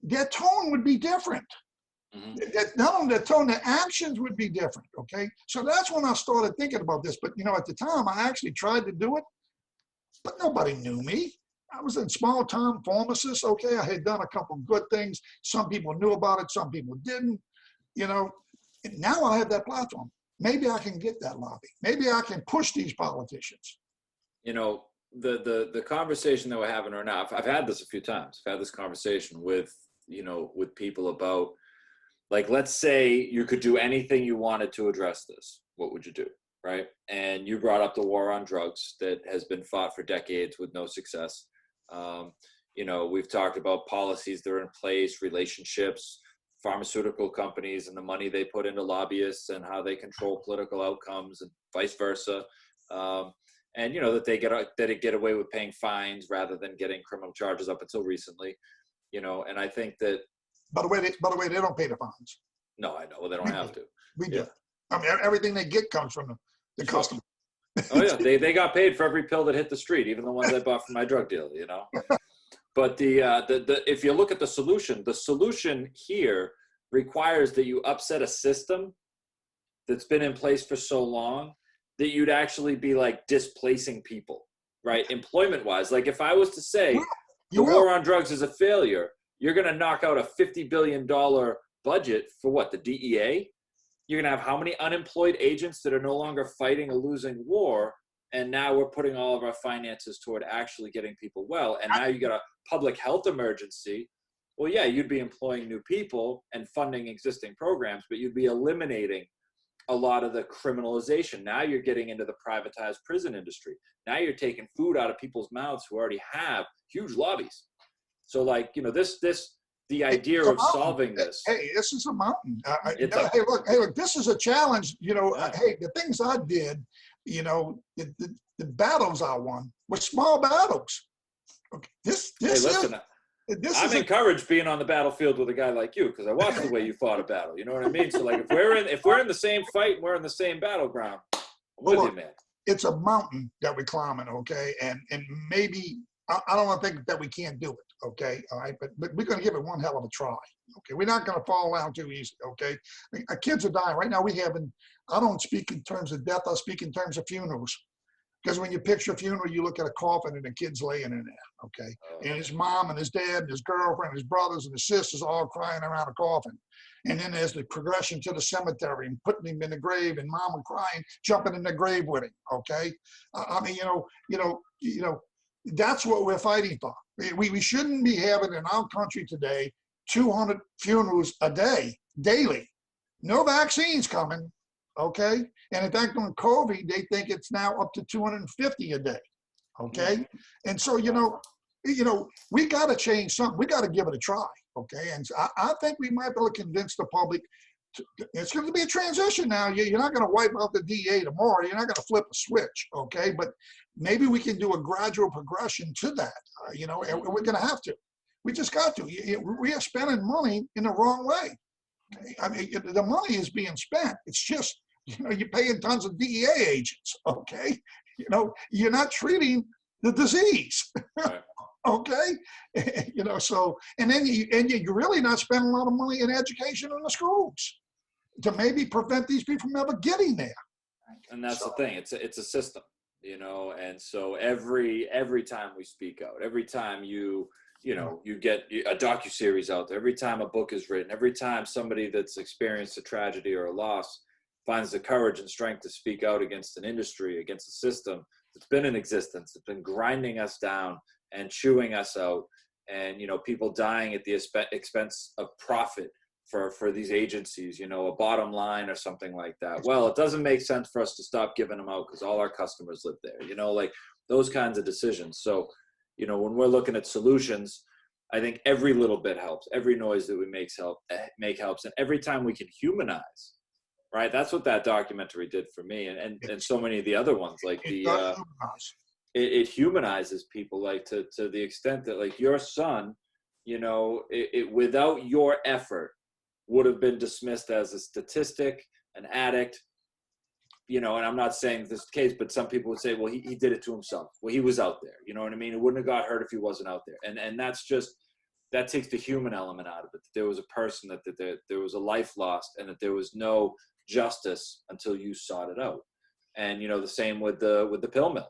their tone would be different. Mm-hmm. Not only their tone, their actions would be different, okay? So that's when I started thinking about this. But, you know, at the time, I actually tried to do it, but nobody knew me. I was in small-time pharmacist, okay? I had done a couple of good things. Some people knew about it, some people didn't, you know? And now I have that platform. Maybe I can get that lobby. Maybe I can push these politicians. You know, the conversation that we're having right now, I've had this a few times. I've had this conversation with, you know, with people about, like, let's say you could do anything you wanted to address this. What would you do, right? And you brought up the war on drugs that has been fought for decades with no success. You know, we've talked about policies that are in place, relationships, pharmaceutical companies and the money they put into lobbyists and how they control political outcomes and vice versa. And, you know, that they get away with paying fines rather than getting criminal charges up until recently, you know, and I think that. By the way, they don't pay the fines. No, I know. Well, they don't have to. We do. I mean, everything they get comes from the customer. Oh yeah, they got paid for every pill that hit the street, even the ones I bought from my drug dealer, you know. But the if you look at the solution here requires that you upset a system that's been in place for so long that you'd actually be like displacing people, right? Employment wise, like if I was to say the war on drugs is a failure, you're going to knock out a $50 billion budget for what, the DEA? You're going to have how many unemployed agents that are no longer fighting a losing war? And now we're putting all of our finances toward actually getting people well. And now you got a public health emergency. Well, yeah, you'd be employing new people and funding existing programs, but you'd be eliminating a lot of the criminalization. Now you're getting into the privatized prison industry. Now you're taking food out of people's mouths who already have huge lobbies. So like, you know, the idea of solving this. Hey, this is a mountain. Hey, look, this is a challenge. You know, hey, the things I did, you know, the battles I won were small battles. Okay, I'm encouraged being on the battlefield with a guy like you because I watched the way you fought a battle. You know what I mean? So like, if we're in the same fight and we're in the same battleground, I'm with you, man. It's a mountain that we're climbing, okay? And maybe I don't want to think that we can't do it, okay? All right, but we're going to give it one hell of a try, okay? We're not going to fall down too easy, okay? Our kids are dying right now. I don't speak in terms of death. I speak in terms of funerals. Because when you picture a funeral, you look at a coffin and the kid's laying in there, okay? And his mom and his dad and his girlfriend, and his brothers and his sisters all crying around a coffin. And then there's the progression to the cemetery and putting him in the grave and mama crying, jumping in the grave with him, okay? I mean, you know, that's what we're fighting for. We shouldn't be having in our country today 200 funerals a day, daily. No vaccines coming. Okay, and in fact, on COVID, they think it's now up to 250 a day. Okay, and so you know, we got to change something. We got to give it a try. Okay, and so I think we might be able to convince the public. It's going to be a transition now. You're not going to wipe out the DA tomorrow. You're not going to flip a switch. Okay, but maybe we can do a gradual progression to that. You know, and we're going to have to. We just got to. We are spending money in the wrong way. Okay? I mean, the money is being spent. It's just, you know, you're paying tons of DEA agents, okay? You know, you're not treating the disease, right. Okay? You know, so, and then you're really not spending a lot of money in education in the schools to maybe prevent these people from ever getting there. And that's the thing, it's a system, you know, and so every time we speak out, every time you get a docuseries out there, every time a book is written, every time somebody that's experienced a tragedy or a loss finds the courage and strength to speak out against an industry, against a system that's been in existence, that's been grinding us down and chewing us out, and, you know, people dying at the expense of profit for these agencies, you know, a bottom line or something like that. Well, it doesn't make sense for us to stop giving them out because all our customers live there, you know, like those kinds of decisions. So, you know, when we're looking at solutions, I think every little bit helps. Every noise that we make helps. And every time we can humanize, right? That's what that documentary did for me. And so many of the other ones, like it humanizes people, like to the extent that like your son, you know, without your effort would have been dismissed as a statistic, an addict, you know, and I'm not saying this case, but some people would say, well, he did it to himself. Well, he was out there, you know what I mean? It wouldn't have got hurt if he wasn't out there. And that's just, that takes the human element out of it. There was a person that there was a life lost and that there was no justice until you sought it out. And, you know, the same with the pill mill,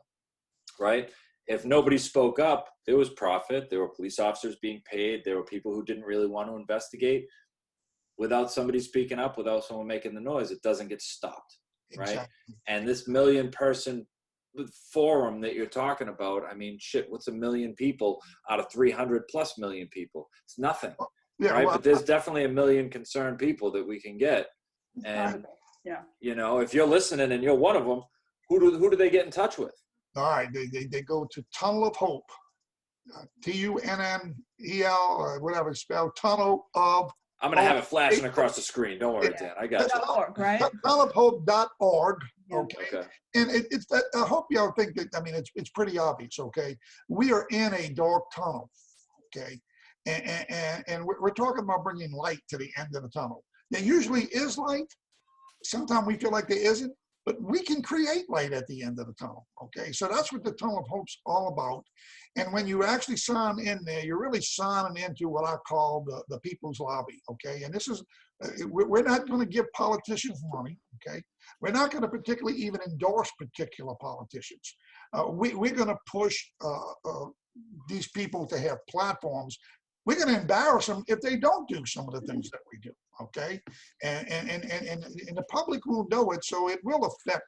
right? If nobody spoke up, there was profit. There were police officers being paid. There were people who didn't really want to investigate. Without somebody speaking up, without someone making the noise, it doesn't get stopped, right? Exactly. And this 1 million person forum that you're talking about, I mean, shit, what's 1 million people out of 300 plus million people? It's nothing, right? Well, but there's definitely 1 million concerned people that we can get. And, you know, if you're listening and you're one of them, who do they get in touch with? All right, they go to Tunnel of Hope, TUNNEL, or whatever it's spelled, Tunnel of. I'm going to have it flashing across the screen. Don't worry, Dan. I got you. .org, right? Tunnelofhope.org. Okay. And it's that, I hope y'all think that, I mean, it's pretty obvious. Okay. We are in a dark tunnel. Okay. And we're talking about bringing light to the end of the tunnel. There usually is light. Sometimes we feel like there isn't, but we can create light at the end of the tunnel. Okay. So that's what the Tunnel of Hope's all about. And when you actually sign in there, you're really signing into what I call the people's lobby. Okay. And this is, we're not going to give politicians money. Okay. We're not going to particularly even endorse particular politicians. We're going to push these people to have platforms. We're going to embarrass them if they don't do some of the things that we do. Okay. And the public will know it. So it will affect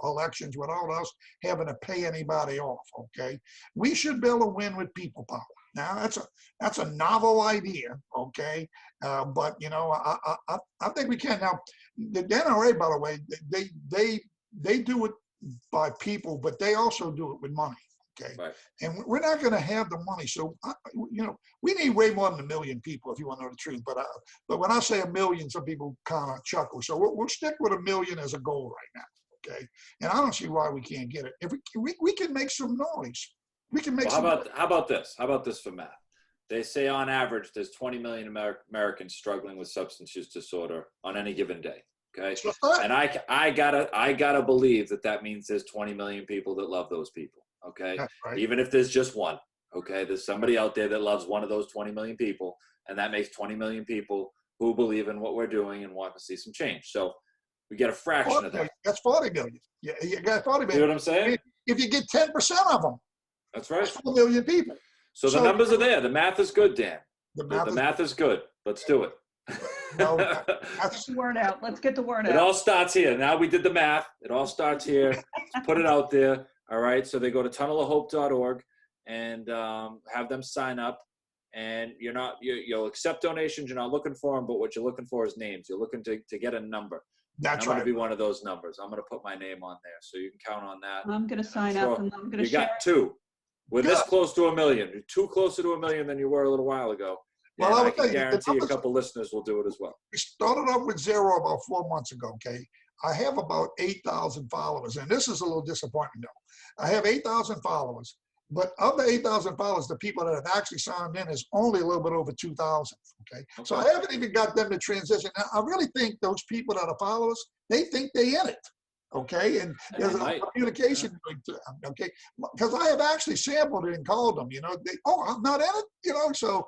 elections without us having to pay anybody off. Okay. We should be able to win with people power. Now that's a novel idea. Okay. But you know, I think we can. Now the NRA, by the way, they do it by people, but they also do it with money. Okay. Right. And we're not going to have the money. So, you know, we need way more than 1 million people if you want to know the truth. But when I say 1 million, some people kind of chuckle. So we'll stick with 1 million as a goal right now. Okay. And I don't see why we can't get it. If we can make some noise, we can make some noise. How about this? How about this for math? They say on average, there's 20 million Americans struggling with substance use disorder on any given day. Okay. And I gotta believe that means there's 20 million people that love those people. Okay. Right. Even if there's just one, okay, there's somebody out there that loves one of those 20 million people, and that makes 20 million people who believe in what we're doing and want to see some change. So we get a fraction of that. That's 40 million. Yeah, you got 40 million. You know what I'm saying? If you get 10% of them, that's right. That's 4 million people. So the numbers are there. The math is good, Dan. The math is good. Let's do it. No, that's the word out. Let's get the word out. It all starts here. Now we did the math. It all starts here. Let's put it out there. All right. So they go to tunnelofhope.org and have them sign up. And you'll accept donations. You're not looking for them, but what you're looking for is names. You're looking to get a number. That's I'm going to be one of those numbers. I'm going to put my name on there, so you can count on that. I'm going to sign up and I'm going to share. You got 2. We're this close to 1 million. You're 2 closer to 1 million than you were a little while ago. Well, I can guarantee a couple listeners will do it as well. We started off with 0 about 4 months ago. Okay. I have about 8,000 followers, and this is a little disappointing though. I have 8,000 followers, but of the 8,000 followers, the people that have actually signed in is only a little bit over 2,000. Okay. So I haven't even got them to transition. Now, I really think those people that are followers, they think they're in it. Okay. And there's a communication going to them. Okay. Because I have actually sampled it and called them, I'm not in it, so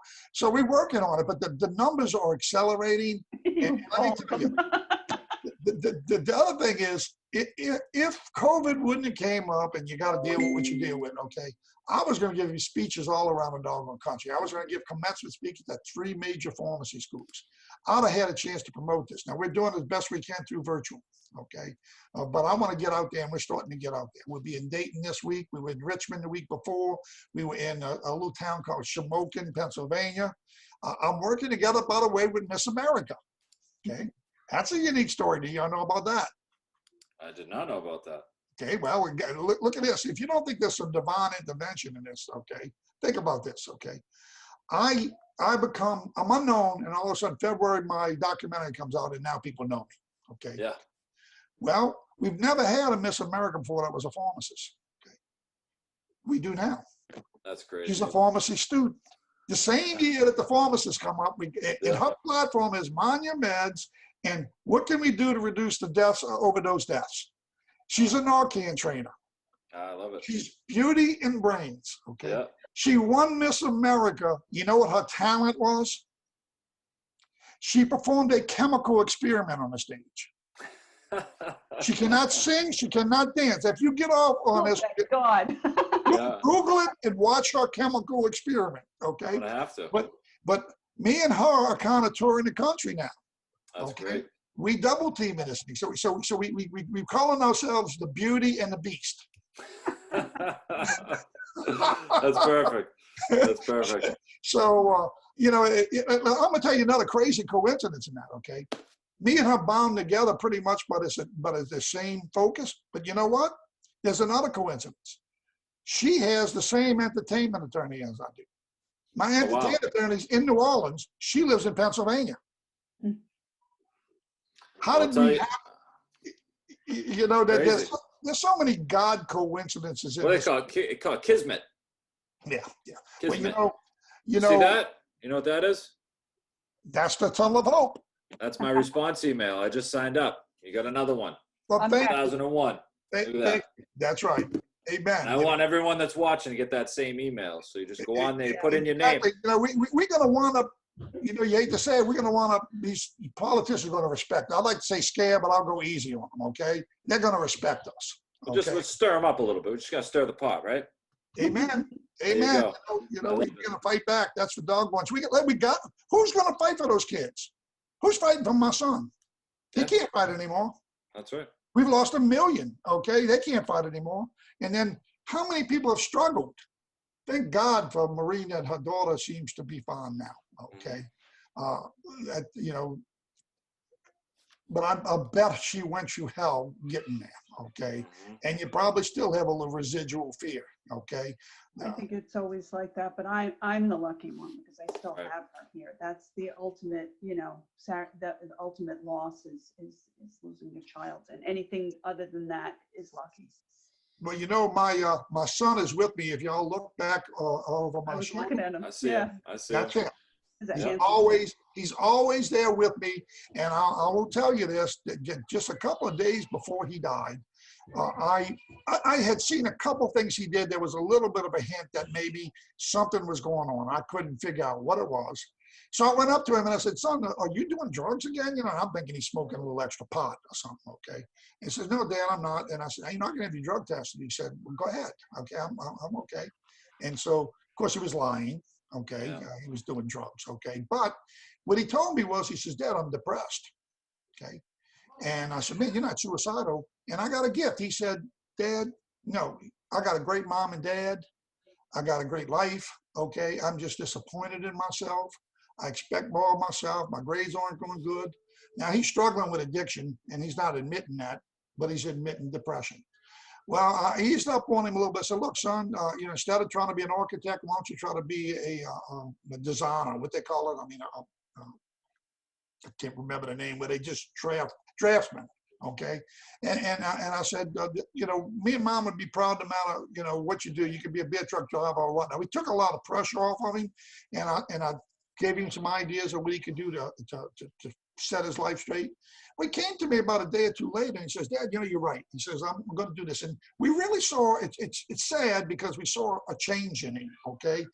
we're working on it, but the numbers are accelerating. And let me tell you, the other thing is, if COVID wouldn't have came up and you got to deal with what you deal with, okay, I was going to give you speeches all around the doggone country. I was going to give commencement speeches at 3 major pharmacy schools. I'd have had a chance to promote this. Now, we're doing as best we can through virtual, okay? But I want to get out there, and we're starting to get out there. We'll be in Dayton this week. We were in Richmond the week before. We were in a little town called Shamokin, Pennsylvania. I'm working together, by the way, with Miss America. Okay, that's a unique story. Do y'all know about that? I did not know about that. Okay, well, look at this. If you don't think there's some divine intervention in this, okay, think about this, okay. I'm unknown, and all of a sudden, February, my documentary comes out, and now people know me, okay. Yeah. Well, we've never had a Miss America before that was a pharmacist, okay. We do now. That's great. She's a pharmacy student. The same year that the pharmacists come up, and her platform is mind your meds, and what can we do to reduce the deaths, overdose deaths? She's a Narcan trainer. I love it. She's beauty and brains, okay? Yeah. She won Miss America. You know what her talent was? She performed a chemical experiment on the stage. She cannot sing, she cannot dance. If you get off on this, thank God. Google it and watch her chemical experiment, okay? I have to. But me and her are kind of touring the country now. That's okay? great. We double team in this thing. So we calling ourselves the Beauty and the Beast. That's perfect. That's perfect. So, you know, I'm going to tell you another crazy coincidence in that, okay? Me and her bound together pretty much by the same focus. But you know what? There's another coincidence. She has the same entertainment attorney as I do. My entertainment attorney's in New Orleans. She lives in Pennsylvania. How did we have, you know, that there's so many God coincidences in What do this. they call it? Kismet. Yeah. Kismet. Well, you know, see that? You know what that is? that's the tunnel of hope. That's my response email. I just signed up. You got another one. Well, I'm thank, 2001. thank, Look at that. that's right. Amen. And I want everyone that's watching to get that same email. So you just go on there, you put in your name. Exactly. You know, we're going to want to, you know, you hate to say it, we're going to want to, these politicians are going to respect. I'd like to say scare, but I'll go easy on them, okay? They're going to respect us. Well, just let's stir them up a little bit. We just got to stir the pot, right? Amen. There you Amen. go. You know, we're going to fight back. That's the dog wants. Who's going to fight for those kids? Who's fighting for my son? He can't fight anymore. That's right. We've lost 1 million, okay? They can't fight anymore. And then how many people have struggled? Thank God for Maureen and her daughter seems to be fine now, okay? You know, but I bet she went through hell getting there, okay? And you probably still have a little residual fear, okay? I think it's always like that, but I'm the lucky one because I still have her here. That's the ultimate, you know, the ultimate loss is losing your child, and anything other than that is lucky. Well, you know, my son is with me. If y'all look back over my I was shoulder, looking at him. I see it. I see that's it. him. Is He's always there with me. And I will tell you this, that just a couple of days before he died, I had seen a couple things he did. There was a little bit of a hint that maybe something was going on. I couldn't figure out what it was. So I went up to him and I said, son, are you doing drugs again? You know, I'm thinking he's smoking a little extra pot or something, okay? He says, no, Dad, I'm not. And I said, you're not going to have your drug tested. He said, well, go ahead. Okay, I'm okay. And so, of course, he was lying, okay? Yeah. He was doing drugs, okay? But what he told me was, he says, Dad, I'm depressed, okay? And I said, man, you're not suicidal. And I got a gift. He said, Dad, no, I got a great mom and dad. I got a great life, okay? I'm just disappointed in myself. I expect more of myself. My grades aren't going good. Now he's struggling with addiction and he's not admitting that, but he's admitting depression. Well, I eased up on him a little bit. I said, look, son, you know, instead of trying to be an architect, why don't you try to be a designer, what they call it? I mean, I can't remember the name, but they just draftsmen. Okay. And I said, you know, me and Mom would be proud no matter, you know, what you do. You could be a beer truck driver or whatnot. We took a lot of pressure off of him, and I gave him some ideas of what he could do to set his life straight. Well, he came to me about a day or two later and he says, Dad, you know, you're right. He says, I'm going to do this. And we really saw, it's sad because we saw a change in him, okay?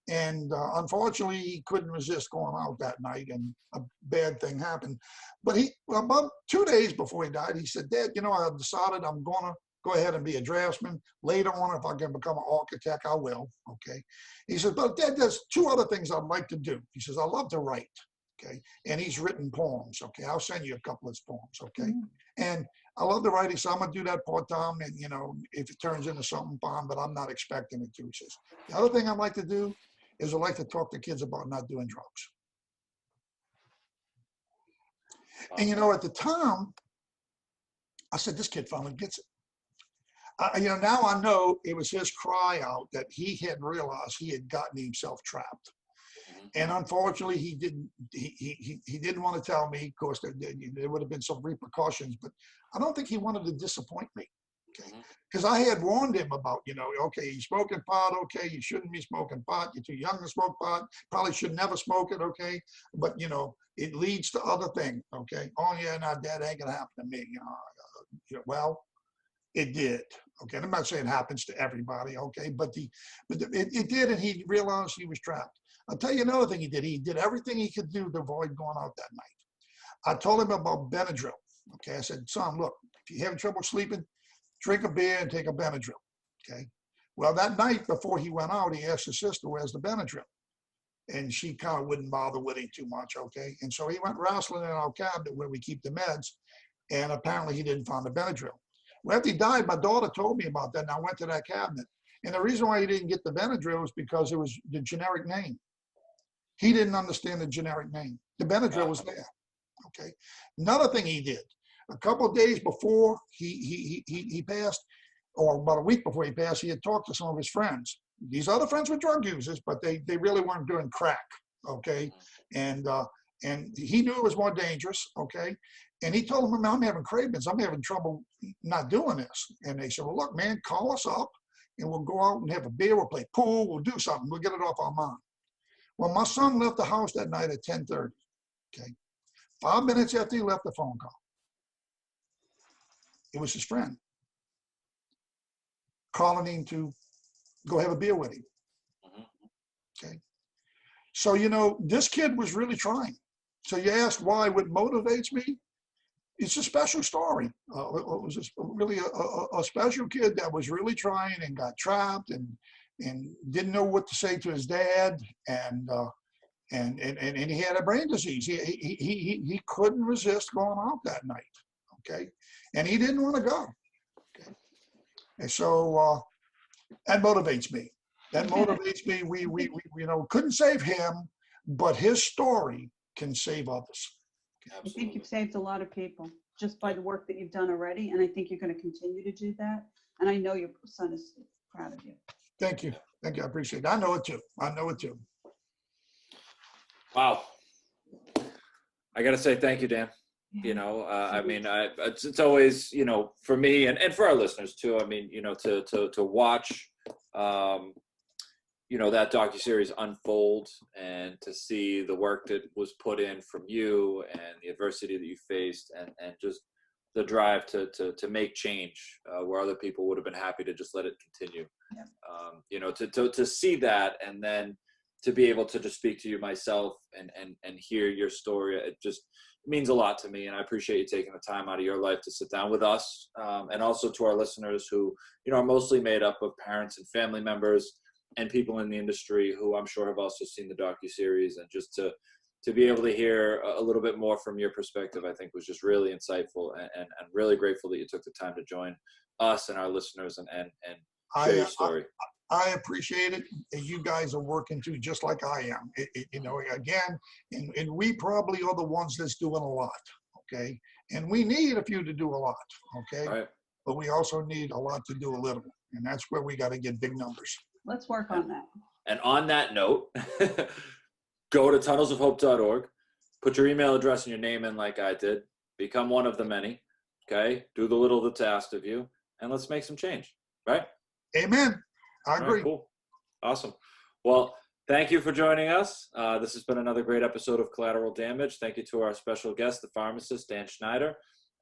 And unfortunately, he couldn't resist going out that night and a bad thing happened. But about 2 days before he died, he said, Dad, you know, I've decided I'm going to go ahead and be a draftsman. Later on, if I can become an architect, I will, okay? He says, but Dad, there's 2 other things I'd like to do. He says, I love to write, okay? And he's written poems, okay? I'll send you a couple of his poems, okay? And I love to write. He said, I'm gonna do that part-time, and you know, if it turns into something, fine, but I'm not expecting it to. He says, the other thing I'd like to do is I'd like to talk to kids about not doing drugs. And, you know, at the time, I said, this kid finally gets it. You know, now I know it was his cry out that he had realized he had gotten himself trapped. And unfortunately, he didn't want to tell me. Of course, there would have been some repercussions, but I don't think he wanted to disappoint me. Okay, because I had warned him about, you know, okay, you're smoking pot, okay, you shouldn't be smoking pot. You're too young to smoke pot. Probably should never smoke it, okay. But you know, it leads to other things, okay. Oh yeah, now that ain't gonna happen to me, you know. Well, it did. Okay, and I'm not saying it happens to everybody, okay, but it did, and he realized he was trapped. I'll tell you another thing he did. He did everything he could do to avoid going out that night. I told him about Benadryl. Okay, I said, son, look, if you're having trouble sleeping, drink a beer and take a Benadryl. Okay. Well, that night before he went out, he asked his sister, where's the Benadryl? And she kind of wouldn't bother with him too much. Okay. And so he went wrestling in our cabinet where we keep the meds. And apparently he didn't find the Benadryl. Well, after he died, my daughter told me about that, and I went to that cabinet. And the reason why he didn't get the Benadryl is because it was the generic name. He didn't understand the generic name. The Benadryl was there. Okay. Another thing he did, a couple of days before he passed, or about a week before he passed, he had talked to some of his friends. These other friends were drug users, but they really weren't doing crack. Okay. And he knew it was more dangerous. Okay. And he told them, I'm having cravings. I'm having trouble not doing this. And they said, well, look, man, call us up and we'll go out and have a beer. We'll play pool. We'll do something. We'll get it off our mind. Well, my son left the house that night at 10:30. Okay. 5 minutes after he left, the phone call. It was his friend calling him to go have a beer with him. Okay. So, you know, this kid was really trying. So you asked why, what motivates me? It's a special story. It was really a special kid that was really trying and got trapped and didn't know what to say to his dad. And he had a brain disease. He couldn't resist going out that night. Okay. And he didn't want to go. Okay. And so that motivates me. That motivates me. We you know, couldn't save him, but his story can save others. I think you've saved a lot of people just by the work that you've done already. And I think you're going to continue to do that. And I know your son is proud of you. Thank you. Thank you. I appreciate it. I know it too. I know it too. Wow. I got to say thank you, Dan. You know, I mean, it's always, you know, for me and for our listeners too, I mean, you know, to watch, you know, that docuseries unfold and to see the work that was put in from you and the adversity that you faced and just the drive to make change where other people would have been happy to just let it continue. Yeah. You know, to see that and then to be able to just speak to you myself and hear your story, it just means a lot to me. And I appreciate you taking the time out of your life to sit down with us and also to our listeners who, you know, are mostly made up of parents and family members and people in the industry who I'm sure have also seen the docuseries, and just to be able to hear a little bit more from your perspective, I think was just really insightful and really grateful that you took the time to join us and our listeners and share your story. I appreciate it. You guys are working too, just like I am. You know, again, and we probably are the ones that's doing a lot, okay? And we need a few to do a lot, okay? Right. But we also need a lot to do a little, and that's where we got to get big numbers. Let's work on that. And on that note, go to tunnelsofhope.org, put your email address and your name in like I did, become one of the many, okay? Do the little that's asked of you, and let's make some change, right? Amen. I agree. Right, cool. Awesome. Well, thank you for joining us. This has been another great episode of Collateral Damage. Thank you to our special guest, the pharmacist, Dan Schneider.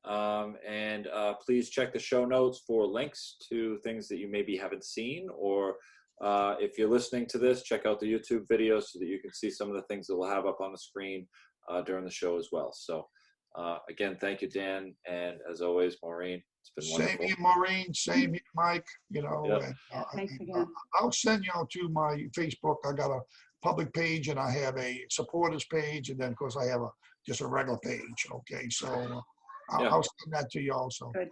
And please check the show notes for links to things that you maybe haven't seen, or if you're listening to this, check out the YouTube video so that you can see some of the things that we'll have up on the screen during the show as well. So again, thank you, Dan. And as always, Maureen, it's been wonderful. Same here, Maureen. Same here, Mike. You know, Yep. Thanks again. I'll send you out to my Facebook. I got a public page and I have a supporters page. And then, of course, I have just a regular page. Okay. So I'll send that to you also. Good.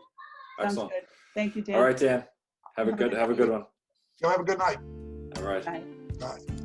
Sounds Excellent. good. Thank you, Dan. All right, Dan. Have a good one. Y'all have a good night. All right. Bye. Bye.